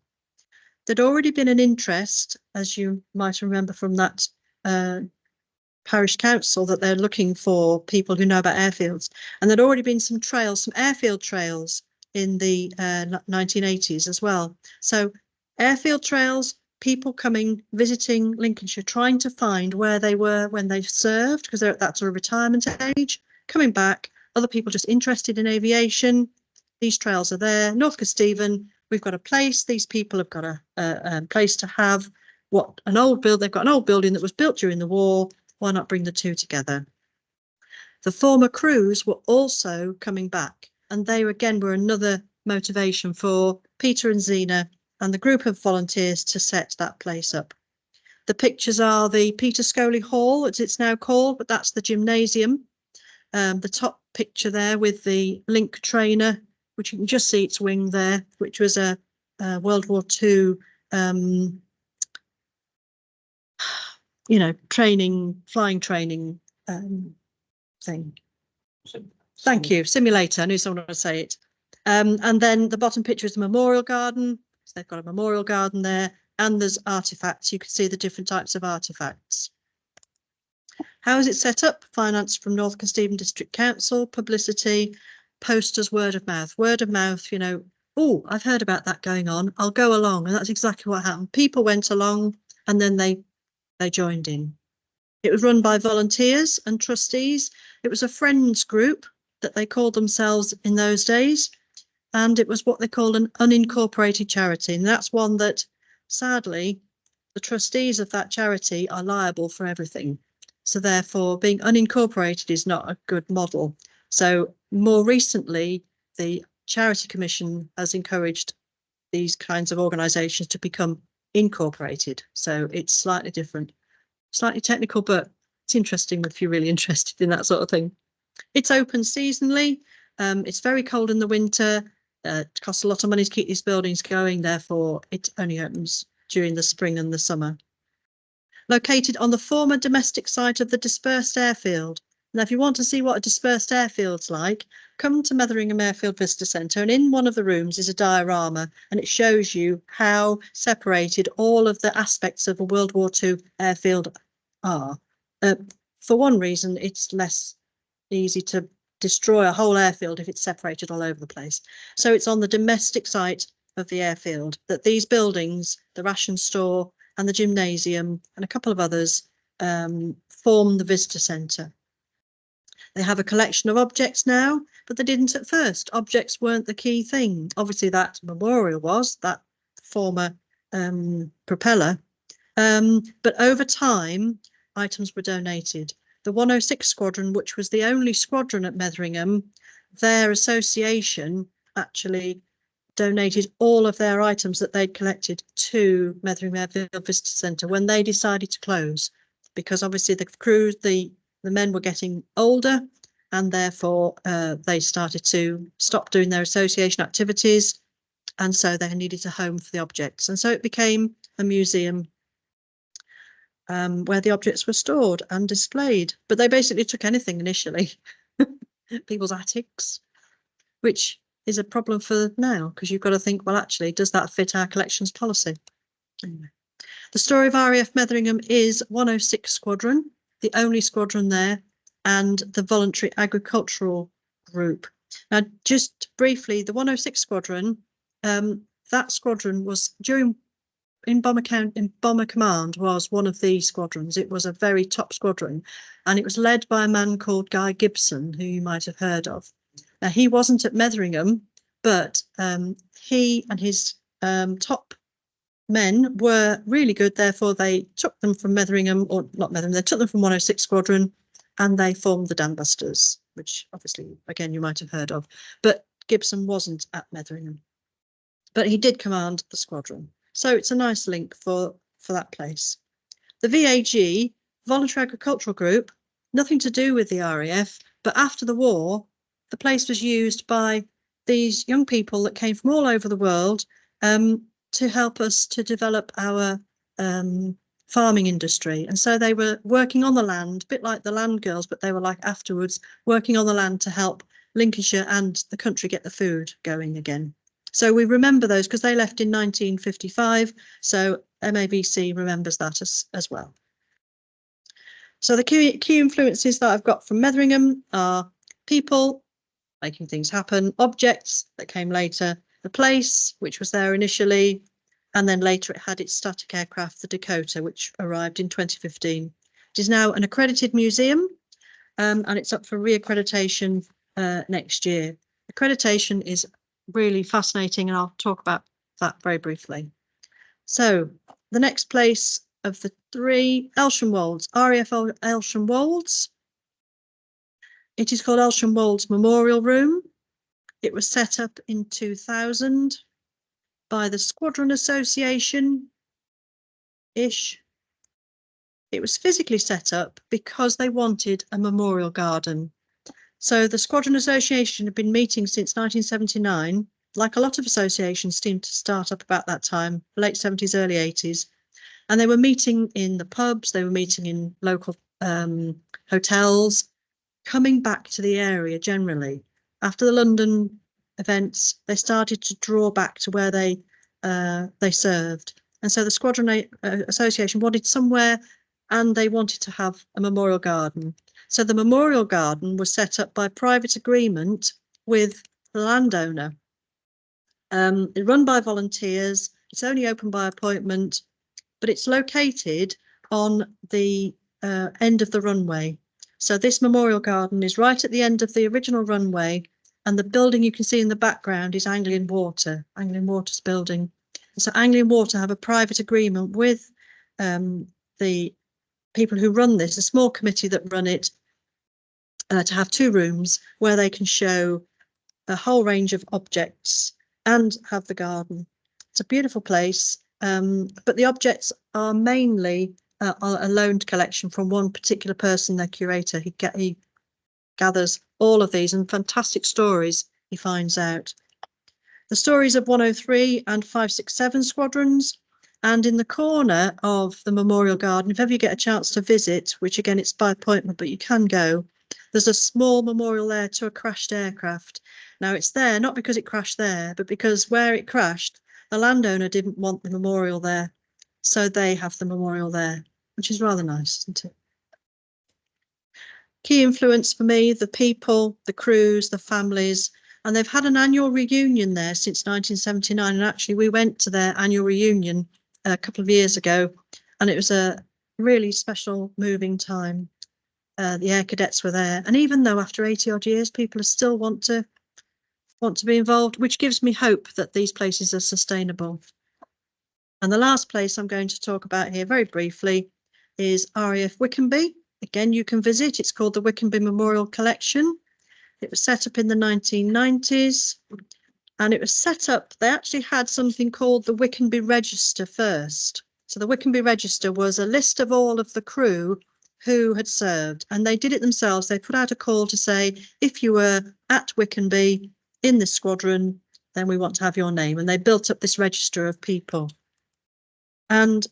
There'd already been an interest, as you might remember from that parish council, that they're looking for people who know about airfields, and there'd already been some trails, some airfield trails in the 1980s as well. So airfield trails, people coming, visiting Lincolnshire, trying to find where they were when they served, because they're at that sort of retirement age, coming back, other people just interested in aviation. These trails are there. North Kesteven, we've got a place, these people have got a place to have what an old build, they've got an old building that was built during the war. Why not bring the 2 together? The former crews were also coming back, and they again were another motivation for Peter and Zena and the group of volunteers to set that place up. The pictures are the Peter Scholey Hall, as it's now called, but that's the gymnasium. The top picture there with the Link trainer, which you can just see its wing there, which was a World War II training, flying training thing. Thank you, simulator. I knew someone would say it. And then the bottom picture is the memorial garden. So they've got a memorial garden there, and there's artifacts. You can see the different types of artifacts. How is it set up? Finance from North Kesteven District Council, publicity, posters, word of mouth. Word of mouth, oh, I've heard about that going on. I'll go along. And that's exactly what happened. People went along and then they joined in. It was run by volunteers and trustees. It was a friends group that they called themselves in those days. And it was what they called an unincorporated charity. And that's one that, sadly, the trustees of that charity are liable for everything. So therefore, being unincorporated is not a good model. So more recently, the Charity Commission has encouraged these kinds of organisations to become incorporated. So it's slightly different, slightly technical, but it's interesting if you're really interested in that sort of thing. It's open seasonally. It's very cold in the winter. It costs a lot of money to keep these buildings going. Therefore, it only opens during the spring and the summer. Located on the former domestic site of the dispersed airfield. Now, if you want to see what a dispersed airfield's like, come to Metheringham Airfield Visitor Centre, and in one of the rooms is a diorama, and it shows you how separated all of the aspects of a World War II airfield are. For one reason, it's less easy to destroy a whole airfield if it's separated all over the place. So it's on the domestic site of the airfield that these buildings, the ration store and the gymnasium and a couple of others, form the visitor centre. They have a collection of objects now, but they didn't at first. Objects weren't the key thing. Obviously that memorial was, that former propeller, but over time items were donated. The 106 Squadron, which was the only squadron at Metheringham, their association actually donated all of their items that they'd collected to Metheringham Airfield Visitor Centre when they decided to close, because obviously the crew, the men were getting older, and therefore they started to stop doing their association activities, and so they needed a home for the objects, and so it became a museum where the objects were stored and displayed. But they basically took anything initially. people's attics, which is a problem for now, because you've got to think, well, actually, does that fit our collections policy? Anyway. The story of RAF Metheringham is 106 Squadron, the only squadron there, and the Voluntary Agricultural Group. Now, just briefly, the 106 Squadron, that squadron was in Bomber Command was one of the squadrons. It was a very top squadron, and it was led by a man called Guy Gibson, who you might have heard of. Now, he wasn't at Metheringham, but he and his top men were really good. Therefore, they took them from Metheringham, or not Metheringham, they took them from 106 Squadron, and they formed the Dambusters, which obviously, again, you might have heard of. But Gibson wasn't at Metheringham, but he did command the squadron. So it's a nice link for that place. The VAG, Voluntary Agricultural Group, nothing to do with the RAF, but after the war, the place was used by these young people that came from all over the world to help us to develop our farming industry. And so they were working on the land, a bit like the land girls, but they were like afterwards working on the land to help Lincolnshire and the country get the food going again. So we remember those because they left in 1955. So MAVC remembers that as well. So the key influences that I've got from Metheringham are people making things happen, objects that came later, the place, which was there initially, and then later it had its static aircraft, the Dakota, which arrived in 2015. It is now an accredited museum, and it's up for re-accreditation next year. Accreditation is really fascinating, and I'll talk about that very briefly. So the next place of the three, Elsham Wolds, RAF Elsham Wolds. It is called Elsham Wolds Memorial Room. It was set up in 2000 by the Squadron Association-ish. It was physically set up because they wanted a memorial garden. So the Squadron Association had been meeting since 1979, like a lot of associations seemed to start up about that time, late 70s, early 80s. And they were meeting in the pubs, they were meeting in local hotels, coming back to the area generally. After the London events, they started to draw back to where they served. And so the Squadron Association wanted somewhere, and they wanted to have a memorial garden. So the memorial garden was set up by private agreement with the landowner. It's run by volunteers. It's only open by appointment, but it's located on the end of the runway. So this memorial garden is right at the end of the original runway, and the building you can see in the background is Anglian Water's building. And so Anglian Water have a private agreement with the people who run this, a small committee that run it, to have two rooms where they can show a whole range of objects and have the garden. It's a beautiful place, but the objects are mainly a loaned collection from one particular person, their curator. He gathers all of these and fantastic stories he finds out. The stories of 103 and 567 squadrons. And in the corner of the memorial garden, if ever you get a chance to visit, which again, it's by appointment, but you can go, there's a small memorial there to a crashed aircraft. Now it's there, not because it crashed there, but because where it crashed, the landowner didn't want the memorial there. So they have the memorial there, which is rather nice, isn't it? Key influence for me, the people, the crews, the families, and they've had an annual reunion there since 1979. And actually we went to their annual reunion a couple of years ago, and it was a really special, moving time. The air cadets were there, and even though after 80 odd years people still want to be involved, which gives me hope that these places are sustainable. And the last place I'm going to talk about here very briefly is RAF Wickenby. Again, you can visit. It's called the Wickenby Memorial Collection. It was set up in the 1990s, and it was set up, they actually had something called the Wickenby Register first. So the Wickenby Register was a list of all of the crew who had served, and they did it themselves. They put out a call to say, if you were at Wickenby in this squadron, then we want to have your name. And they built up this register of people. And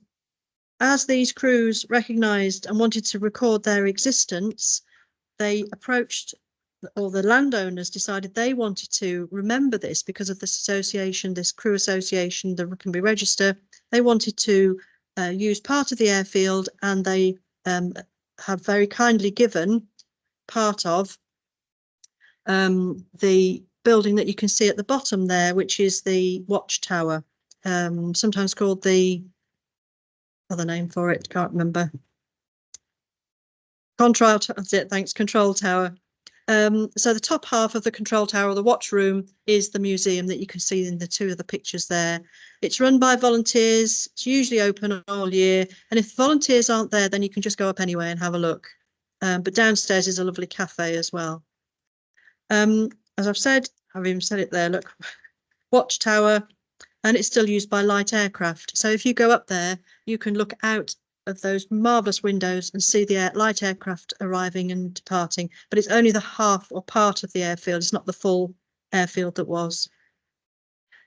as these crews recognised and wanted to record their existence, they approached or the landowners decided they wanted to remember this because of this association, this crew association, the Rickenby Register. They wanted to use part of the airfield, and they have very kindly given part of the building that you can see at the bottom there, which is the watchtower, sometimes called the other name for it, can't remember. Control, that's it, thanks, control tower. So the top half of the control tower, or the watch room, is the museum that you can see in the two of the pictures there. It's run by volunteers. It's usually open all year. And if volunteers aren't there, then you can just go up anyway and have a look. But downstairs is a lovely cafe as well. As I've said, I've even said it there, look, watchtower, and it's still used by light aircraft. So if you go up there, you can look out of those marvellous windows and see the light aircraft arriving and departing, but it's only the half or part of the airfield. It's not the full airfield that was.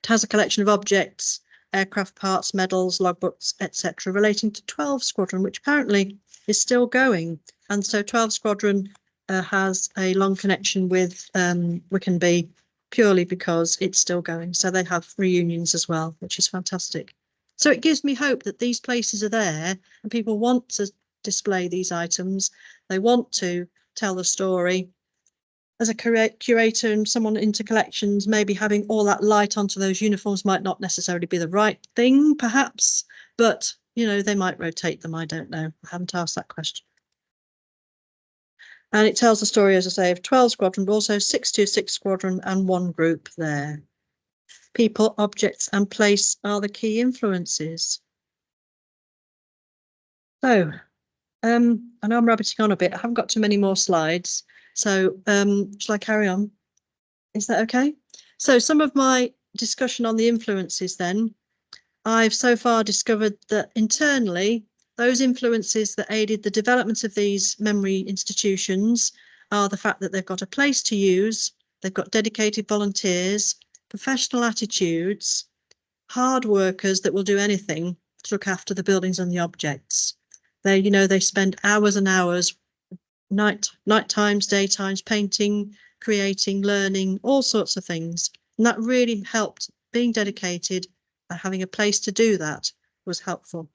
It has a collection of objects, aircraft parts, medals, logbooks, etc., relating to 12 Squadron, which apparently is still going. And so 12 Squadron has a long connection with Rickenby, purely because it's still going. So they have reunions as well, which is fantastic. So it gives me hope that these places are there and people want to display these items. They want to tell the story. As a curator and someone into collections, maybe having all that light onto those uniforms might not necessarily be the right thing, perhaps, but, you know, they might rotate them. I don't know. I haven't asked that question. And it tells the story, as I say, of 12 Squadron, but also 626 Squadron and one group there. People, objects and place are the key influences. So, I know I'm rabbiting on a bit. I haven't got too many more slides. So shall I carry on? Is that okay? So some of my discussion on the influences then. I've so far discovered that internally, those influences that aided the development of these memory institutions are the fact that they've got a place to use, they've got dedicated volunteers, professional attitudes, hard workers that will do anything to look after the buildings and the objects. They, you know, they spend hours and hours, night times, daytimes, painting, creating, learning, all sorts of things. And that really helped. Being dedicated and having a place to do that was helpful.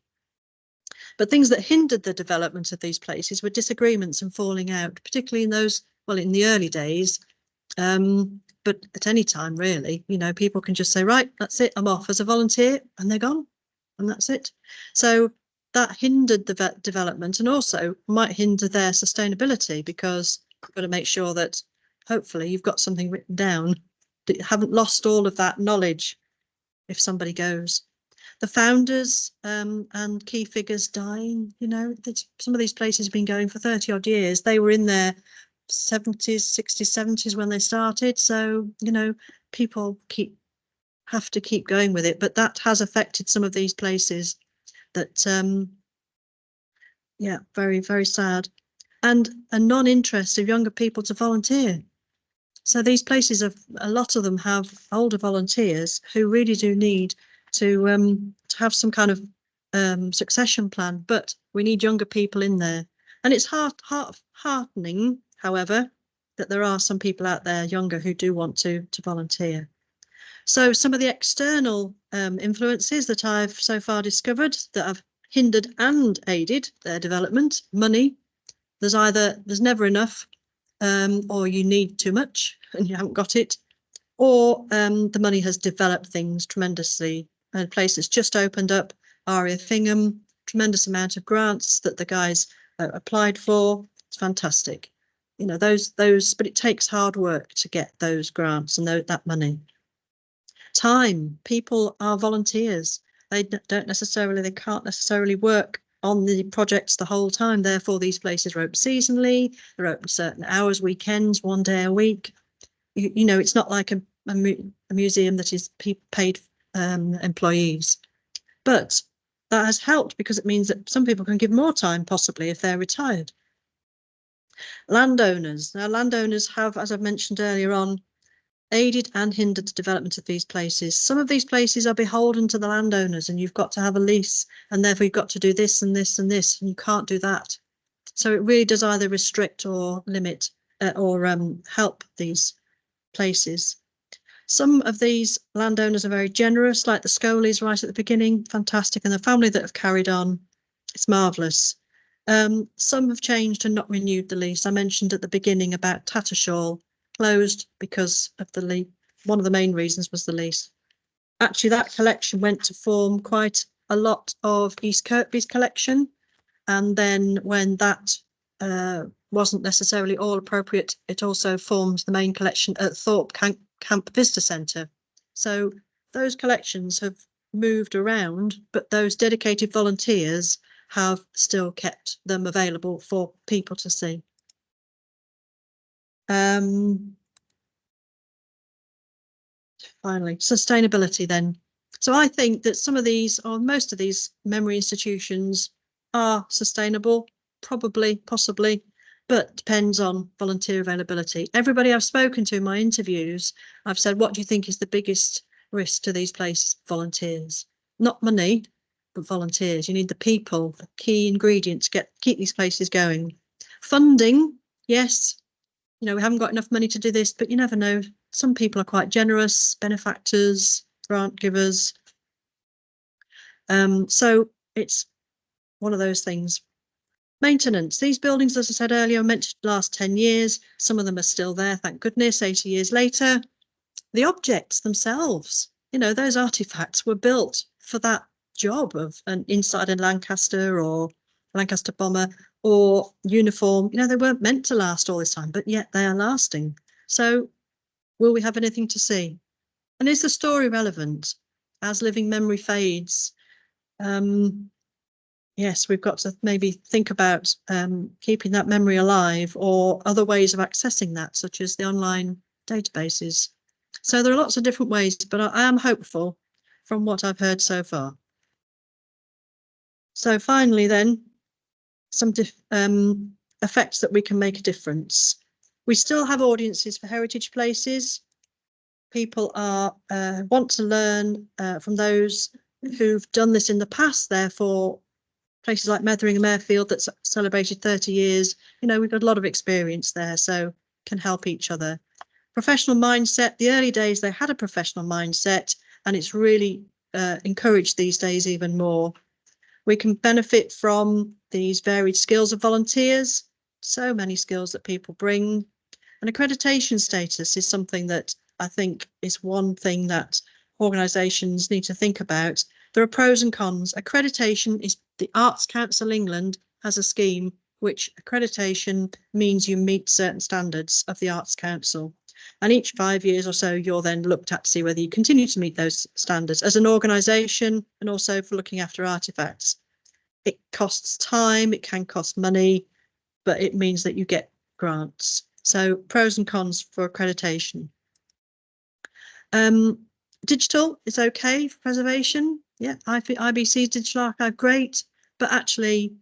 But things that hindered the development of these places were disagreements and falling out, particularly in those, well, in the early days. But at any time, really, you know, people can just say, right, that's it, I'm off as a volunteer, and they're gone, and that's it. So that hindered the development, and also might hinder their sustainability, because you've got to make sure that hopefully you've got something written down, that you haven't lost all of that knowledge if somebody goes. The founders and key figures dying, you know, some of these places have been going for 30 odd years. They were in their 70s, 60s, 70s when they started. So, you know, people have to keep going with it. But that has affected some of these places that, yeah, very, very sad. And a non-interest of younger people to volunteer. So these places, a lot of them have older volunteers who really do need to have some kind of succession plan, but we need younger people in there. And it's heartening, however, that there are some people out there younger who do want to volunteer. So some of the external influences that I've so far discovered that have hindered and aided their development: money. There's never enough, or you need too much and you haven't got it, or the money has developed things tremendously. A place that's just opened up, RAF Hingham, tremendous amount of grants that the guys applied for. It's fantastic. You know, those, but it takes hard work to get those grants and that money. Time, people are volunteers. They can't necessarily work on the projects the whole time. Therefore, these places are open seasonally. They're open certain hours, weekends, one day a week. You know, it's not like a museum that is paid employees. But that has helped because it means that some people can give more time, possibly, if they're retired. Landowners. Now, landowners have, as I've mentioned earlier on, aided and hindered the development of these places. Some of these places are beholden to the landowners, and you've got to have a lease, and therefore you've got to do this and this and this, and you can't do that. So it really does either restrict or limit help these places. Some of these landowners are very generous, like the Scolies right at the beginning, fantastic, and the family that have carried on, it's marvellous. Some have changed and not renewed the lease. I mentioned at the beginning about Tattershall, closed because of the lease. One of the main reasons was the lease. Actually, that collection went to form quite a lot of East Kirkby's collection. And then when that wasn't necessarily all appropriate, it also formed the main collection at Thorpe Camp Visitor Centre. So those collections have moved around, but those dedicated volunteers have still kept them available for people to see. Finally, sustainability then. So I think that some of these, or most of these memory institutions are sustainable, probably, possibly, but depends on volunteer availability. Everybody I've spoken to in my interviews, I've said, what do you think is the biggest risk to these places? Volunteers, not money, but volunteers. You need the people, the key ingredients to keep these places going. Funding, yes, you know, we haven't got enough money to do this, but you never know. Some people are quite generous, benefactors, grant givers. So it's one of those things. Maintenance. These buildings, as I said earlier, are meant to last 10 years. Some of them are still there, thank goodness, 80 years later. The objects themselves, you know, those artifacts were built for that job of an inside in Lancaster or Lancaster bomber or uniform. You know, they weren't meant to last all this time, but yet they are lasting. So will we have anything to see? And is the story relevant as living memory fades? Yes, we've got to maybe think about keeping that memory alive or other ways of accessing that, such as the online databases. So there are lots of different ways, but I am hopeful from what I've heard so far. So finally then, some effects that we can make a difference. We still have audiences for heritage places. People are want to learn from those who've done this in the past, therefore places like Metheringham Airfield that's celebrated 30 years, you know, we've got a lot of experience there, so can help each other. Professional mindset, the early days they had a professional mindset and it's really encouraged these days even more. We can benefit from these varied skills of volunteers, so many skills that people bring. And accreditation status is something that I think is one thing that organisations need to think about. There are pros and cons. Accreditation is the Arts Council England has a scheme which accreditation means you meet certain standards of the Arts Council. And each 5 years or so, you're then looked at to see whether you continue to meet those standards as an organisation and also for looking after artefacts. It costs time, it can cost money, but it means that you get grants. So pros and cons for accreditation. Digital is okay for preservation. Yeah, IBC's digital archive, great. But actually,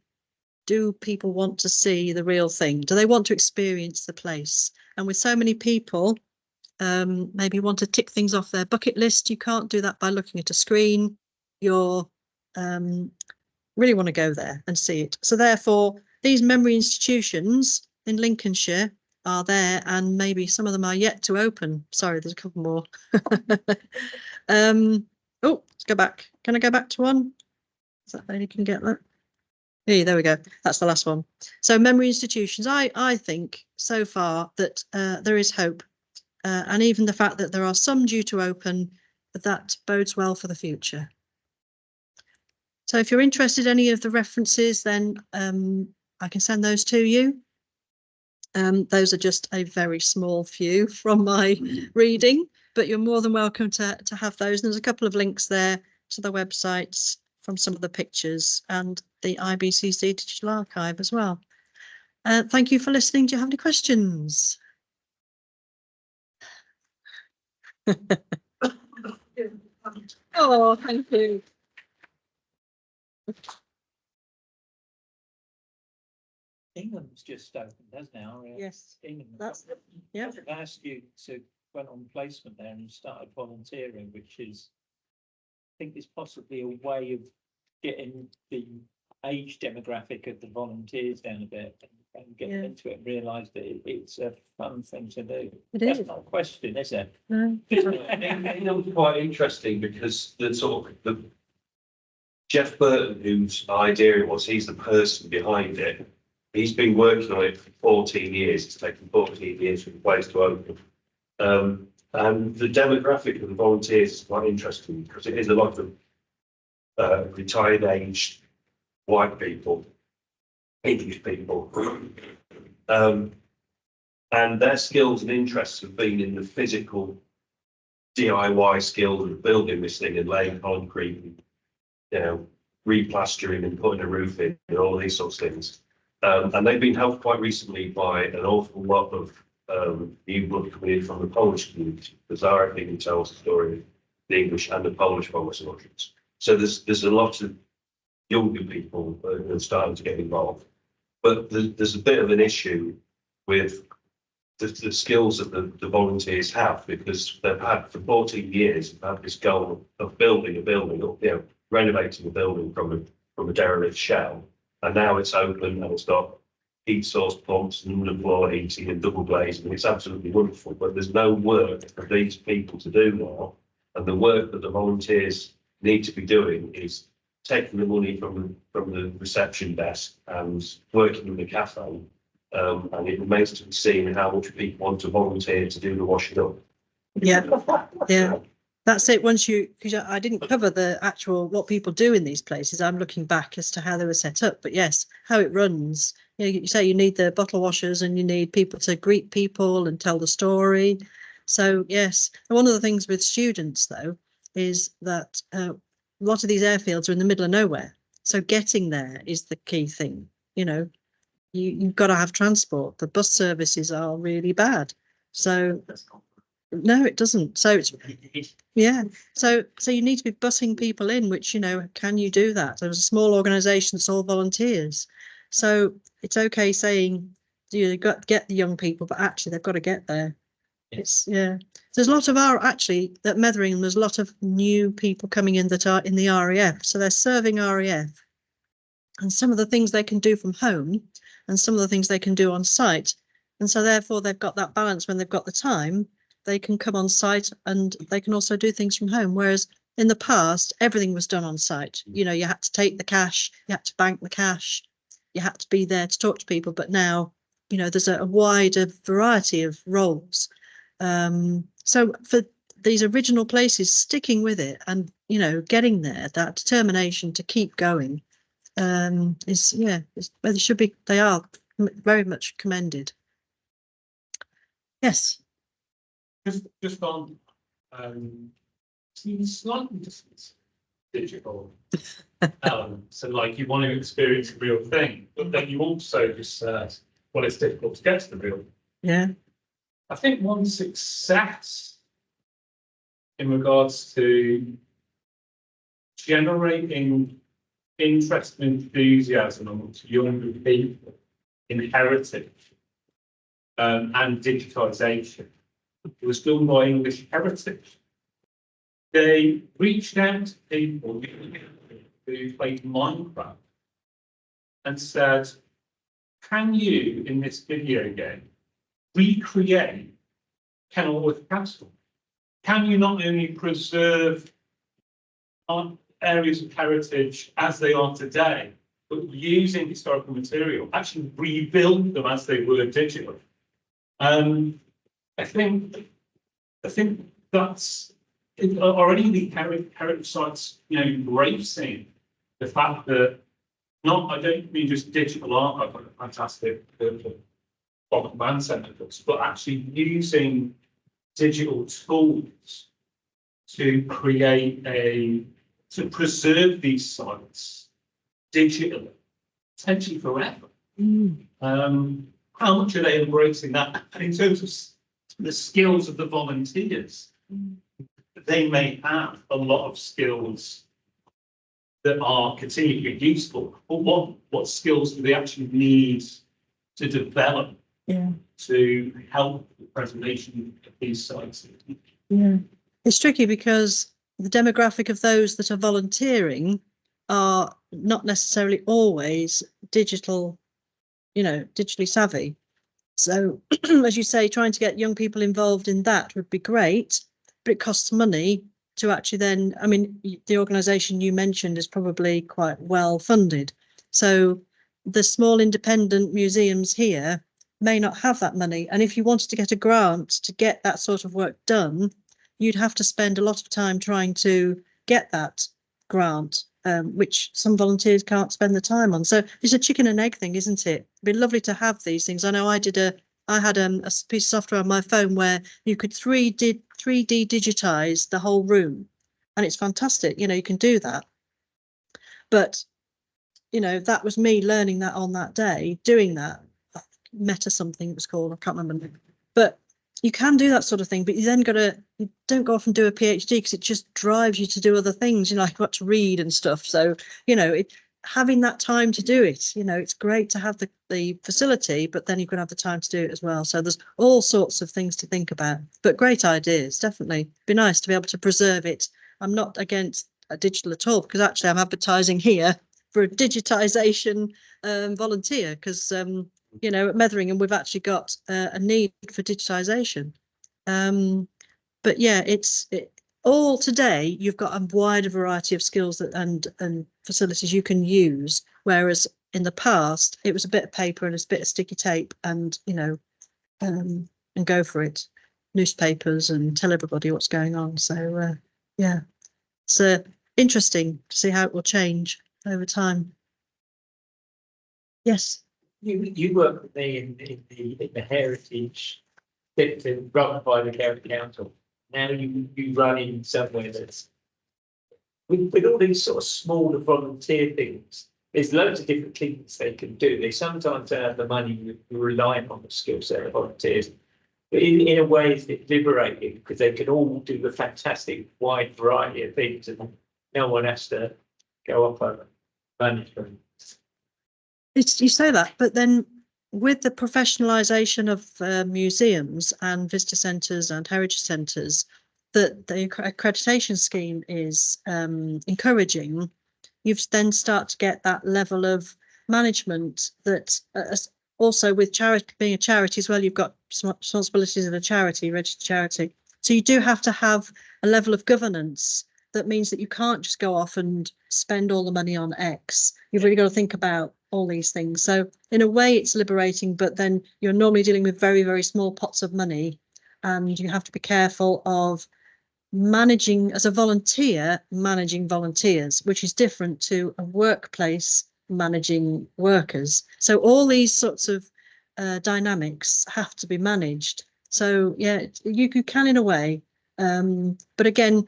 do people want to see the real thing? Do they want to experience the place? And with so many people, maybe want to tick things off their bucket list, you can't do that by looking at a screen. You're really want to go there and see it. So therefore, these memory institutions in Lincolnshire are there, and maybe some of them are yet to open. Sorry, there's a couple more. Oh, let's go back. Can I go back to one? Is that any can get that? Hey, there we go. That's the last one. So memory institutions, I think so far that there is hope. And even the fact that there are some due to open, that bodes well for the future. So if you're interested in any of the references, then I can send those to you. Those are just a very small few from my reading, but you're more than welcome to have those. And there's a couple of links there to the websites from some of the pictures and the IBCC Digital Archive as well. Thank you for listening. Do you have any questions? Oh, thank you. England's just opened, hasn't it? Yes, England. that's yeah. Our students who went on placement there and started volunteering, which is, I think, is possibly a way of getting the age demographic of the volunteers down a bit. and get Yeah. into it and realise that it's a fun thing to do. It That's is. not a question, is it? No. It was quite interesting because the Jeff Burton, whose idea it was, he's the person behind it. He's been working on it for 14 years. It's taken 14 years for the place to open. And the demographic of the volunteers is quite interesting because it is a lot of retired aged white people, English people. And their skills and interests have been in the physical DIY skills of building this thing and laying concrete, and, you know, replastering and putting a roof in and all these sorts of things. And they've been helped quite recently by an awful lot of new blood coming in from the Polish community, because our thing tells the story of the English and the Polish soldiers. So there's a lot of younger people who are starting to get involved. But there's a bit of an issue with the skills that the volunteers have, because they've had for 14 years had this goal of building a building, or, you know, renovating a building from a derelict shell, and now it's open and it's got heat source pumps and underfloor heating and double glazing, and it's absolutely wonderful. But there's no work for these people to do now, and the work that the volunteers need to be doing is taking the money from the reception desk and working in the cafe. And it remains to be seen how much people want to volunteer to do the washing up. Yeah, yeah. That's it. Once you, because I didn't cover the actual what people do in these places. I'm looking back as to how they were set up. But yes, how it runs. You know, you say you need the bottle washers and you need people to greet people and tell the story. So yes, and one of the things with students though is that a lot of these airfields are in the middle of nowhere. So getting there is the key thing. You know, you've got to have transport. The bus services are really bad. So no, it doesn't. So it's, yeah. So you need to be busing people in, which, you know, can you do that? There's a small organisation that's all volunteers. So it's okay saying you got to get the young people, but actually they've got to get there. It's, yeah. There's a lot of actually at Metheringham, there's a lot of new people coming in that are in the RAF. So they're serving RAF. And some of the things they can do from home and some of the things they can do on site. And so therefore they've got that balance. When they've got the time, they can come on site and they can also do things from home. Whereas in the past, everything was done on site. You know, you had to take the cash, you had to bank the cash, you had to be there to talk to people. But now, you know, there's a wider variety of roles. So for these original places, sticking with it and, you know, getting there, that determination to keep going is, yeah, they should be, they are very much commended. Yes. Just on slightly different digital so like you want to experience the real thing, but then you also just said, well, it's difficult to get to the real. Yeah. I think one success in regards to generating interest and enthusiasm amongst younger people in heritage and digitisation, it was done by English Heritage. They reached out to people who played Minecraft and said, can you, in this video game, recreate Kenilworth Castle? Can you not only preserve areas of heritage as they are today, but using historical material, actually rebuild them as they were digitally? I think that's already the heritage sites, you know, embracing the fact that I don't mean just digital archive, like a fantastic command centre does, but actually using digital tools to to preserve these sites digitally, potentially forever. How much are they embracing that? And in terms of the skills of the volunteers, they may have a lot of skills that are continually useful, but what skills do they actually need to develop to help the preservation of these sites? Yeah, it's tricky because the demographic of those that are volunteering are not necessarily always digital you know, digitally savvy. So as you say, trying to get young people involved in that would be great, but it costs money to actually then, I mean, the organisation you mentioned is probably quite well funded. So the small independent museums here may not have that money. And if you wanted to get a grant to get that sort of work done, you'd have to spend a lot of time trying to get that grant, which some volunteers can't spend the time on. So it's a chicken and egg thing, isn't it? It'd be lovely to have these things. I know I had a piece of software on my phone where you could 3D digitize the whole room, and it's fantastic. You know, you can do that. But, you know, that was me learning that on that day, doing that. Meta something it was called, I can't remember. But you can do that sort of thing, but you don't go off and do a PhD because it just drives you to do other things, you know, like what to read and stuff. So, you know, having that time to do it, you know, it's great to have the facility, but then you can have the time to do it as well. So there's all sorts of things to think about, but great ideas, definitely. Be nice to be able to preserve it. I'm not against digital at all, because actually I'm advertising here for a digitisation volunteer, because you know, at Metheringham we've actually got a need for digitisation. But yeah, all today you've got a wider variety of skills and facilities you can use, whereas in the past it was a bit of paper and a bit of sticky tape, and you know, and go for it, newspapers, and tell everybody what's going on. So yeah, it's interesting to see how it will change over time. Yes. You work with me in the heritage sector run by the county council. Now you run in somewhere that's with all these sort of smaller volunteer things. There's loads of different things they can do. They sometimes don't have the money, relying on the skill set of volunteers. But in a way, it's liberating because they can all do a fantastic wide variety of things, and no one has to go up on management. You say that, but then with the professionalisation of museums and visitor centres and heritage centres that the accreditation scheme is encouraging, you've then start to get that level of management that also with charity, being a charity as well, you've got some responsibilities of a charity, registered charity. So you do have to have a level of governance that means that you can't just go off and spend all the money on X. You've really got to think about all these things. So in a way it's liberating, but then you're normally dealing with very, very small pots of money, and you have to be careful of managing, as a volunteer, managing volunteers, which is different to a workplace managing workers. So all these sorts of dynamics have to be managed. So yeah, you can in a way, but again,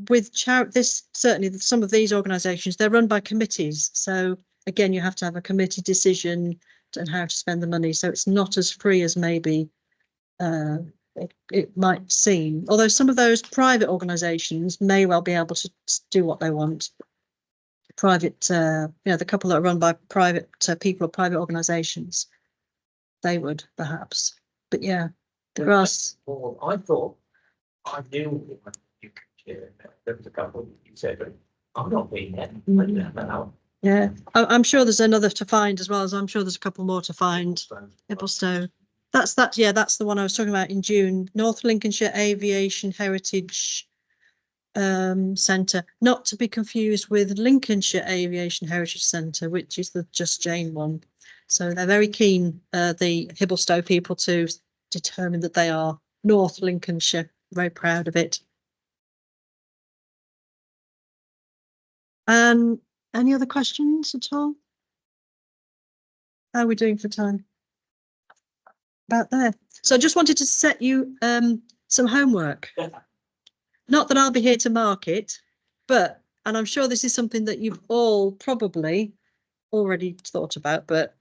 with this, certainly some of these organisations, they're run by committees. So again, you have to have a committee decision on how to spend the money. So it's not as free as maybe it might seem. Although some of those private organisations may well be able to do what they want. Private, you know, the couple that are run by private people or private organisations, they would perhaps. But yeah, there are. Well, I thought I knew you could share. There was a couple you said, but I'm not being there. I don't know. Yeah, I'm sure there's another to find as well, as I'm sure there's a couple more to find. Ibblestow. That's the one I was talking about in June. North Lincolnshire Aviation Heritage Centre, not to be confused with Lincolnshire Aviation Heritage Centre, which is the Just Jane one. So they're very keen, the Ibblestow people, to determine that they are North Lincolnshire. Very proud of it. Any other questions at all? How are we doing for time? About there. So I just wanted to set you some homework. Not that I'll be here to mark it, but, and I'm sure this is something that you've all probably already thought about, but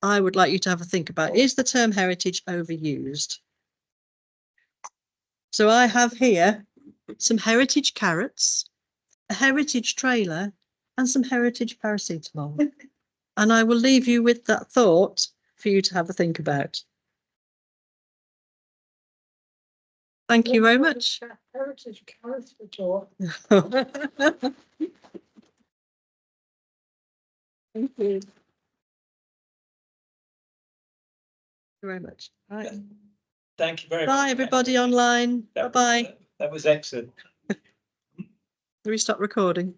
I would like you to have a think about. Is the term heritage overused? So I have here some heritage carrots, a heritage trailer, and some heritage paracetamol. And I will leave you with that thought for you to have a think about. Thank you very much. Heritage carrots for talk. Thank you. very much. Right. Thank you very much. Bye, everybody online. That- Bye-bye. That was excellent. Do we stop recording?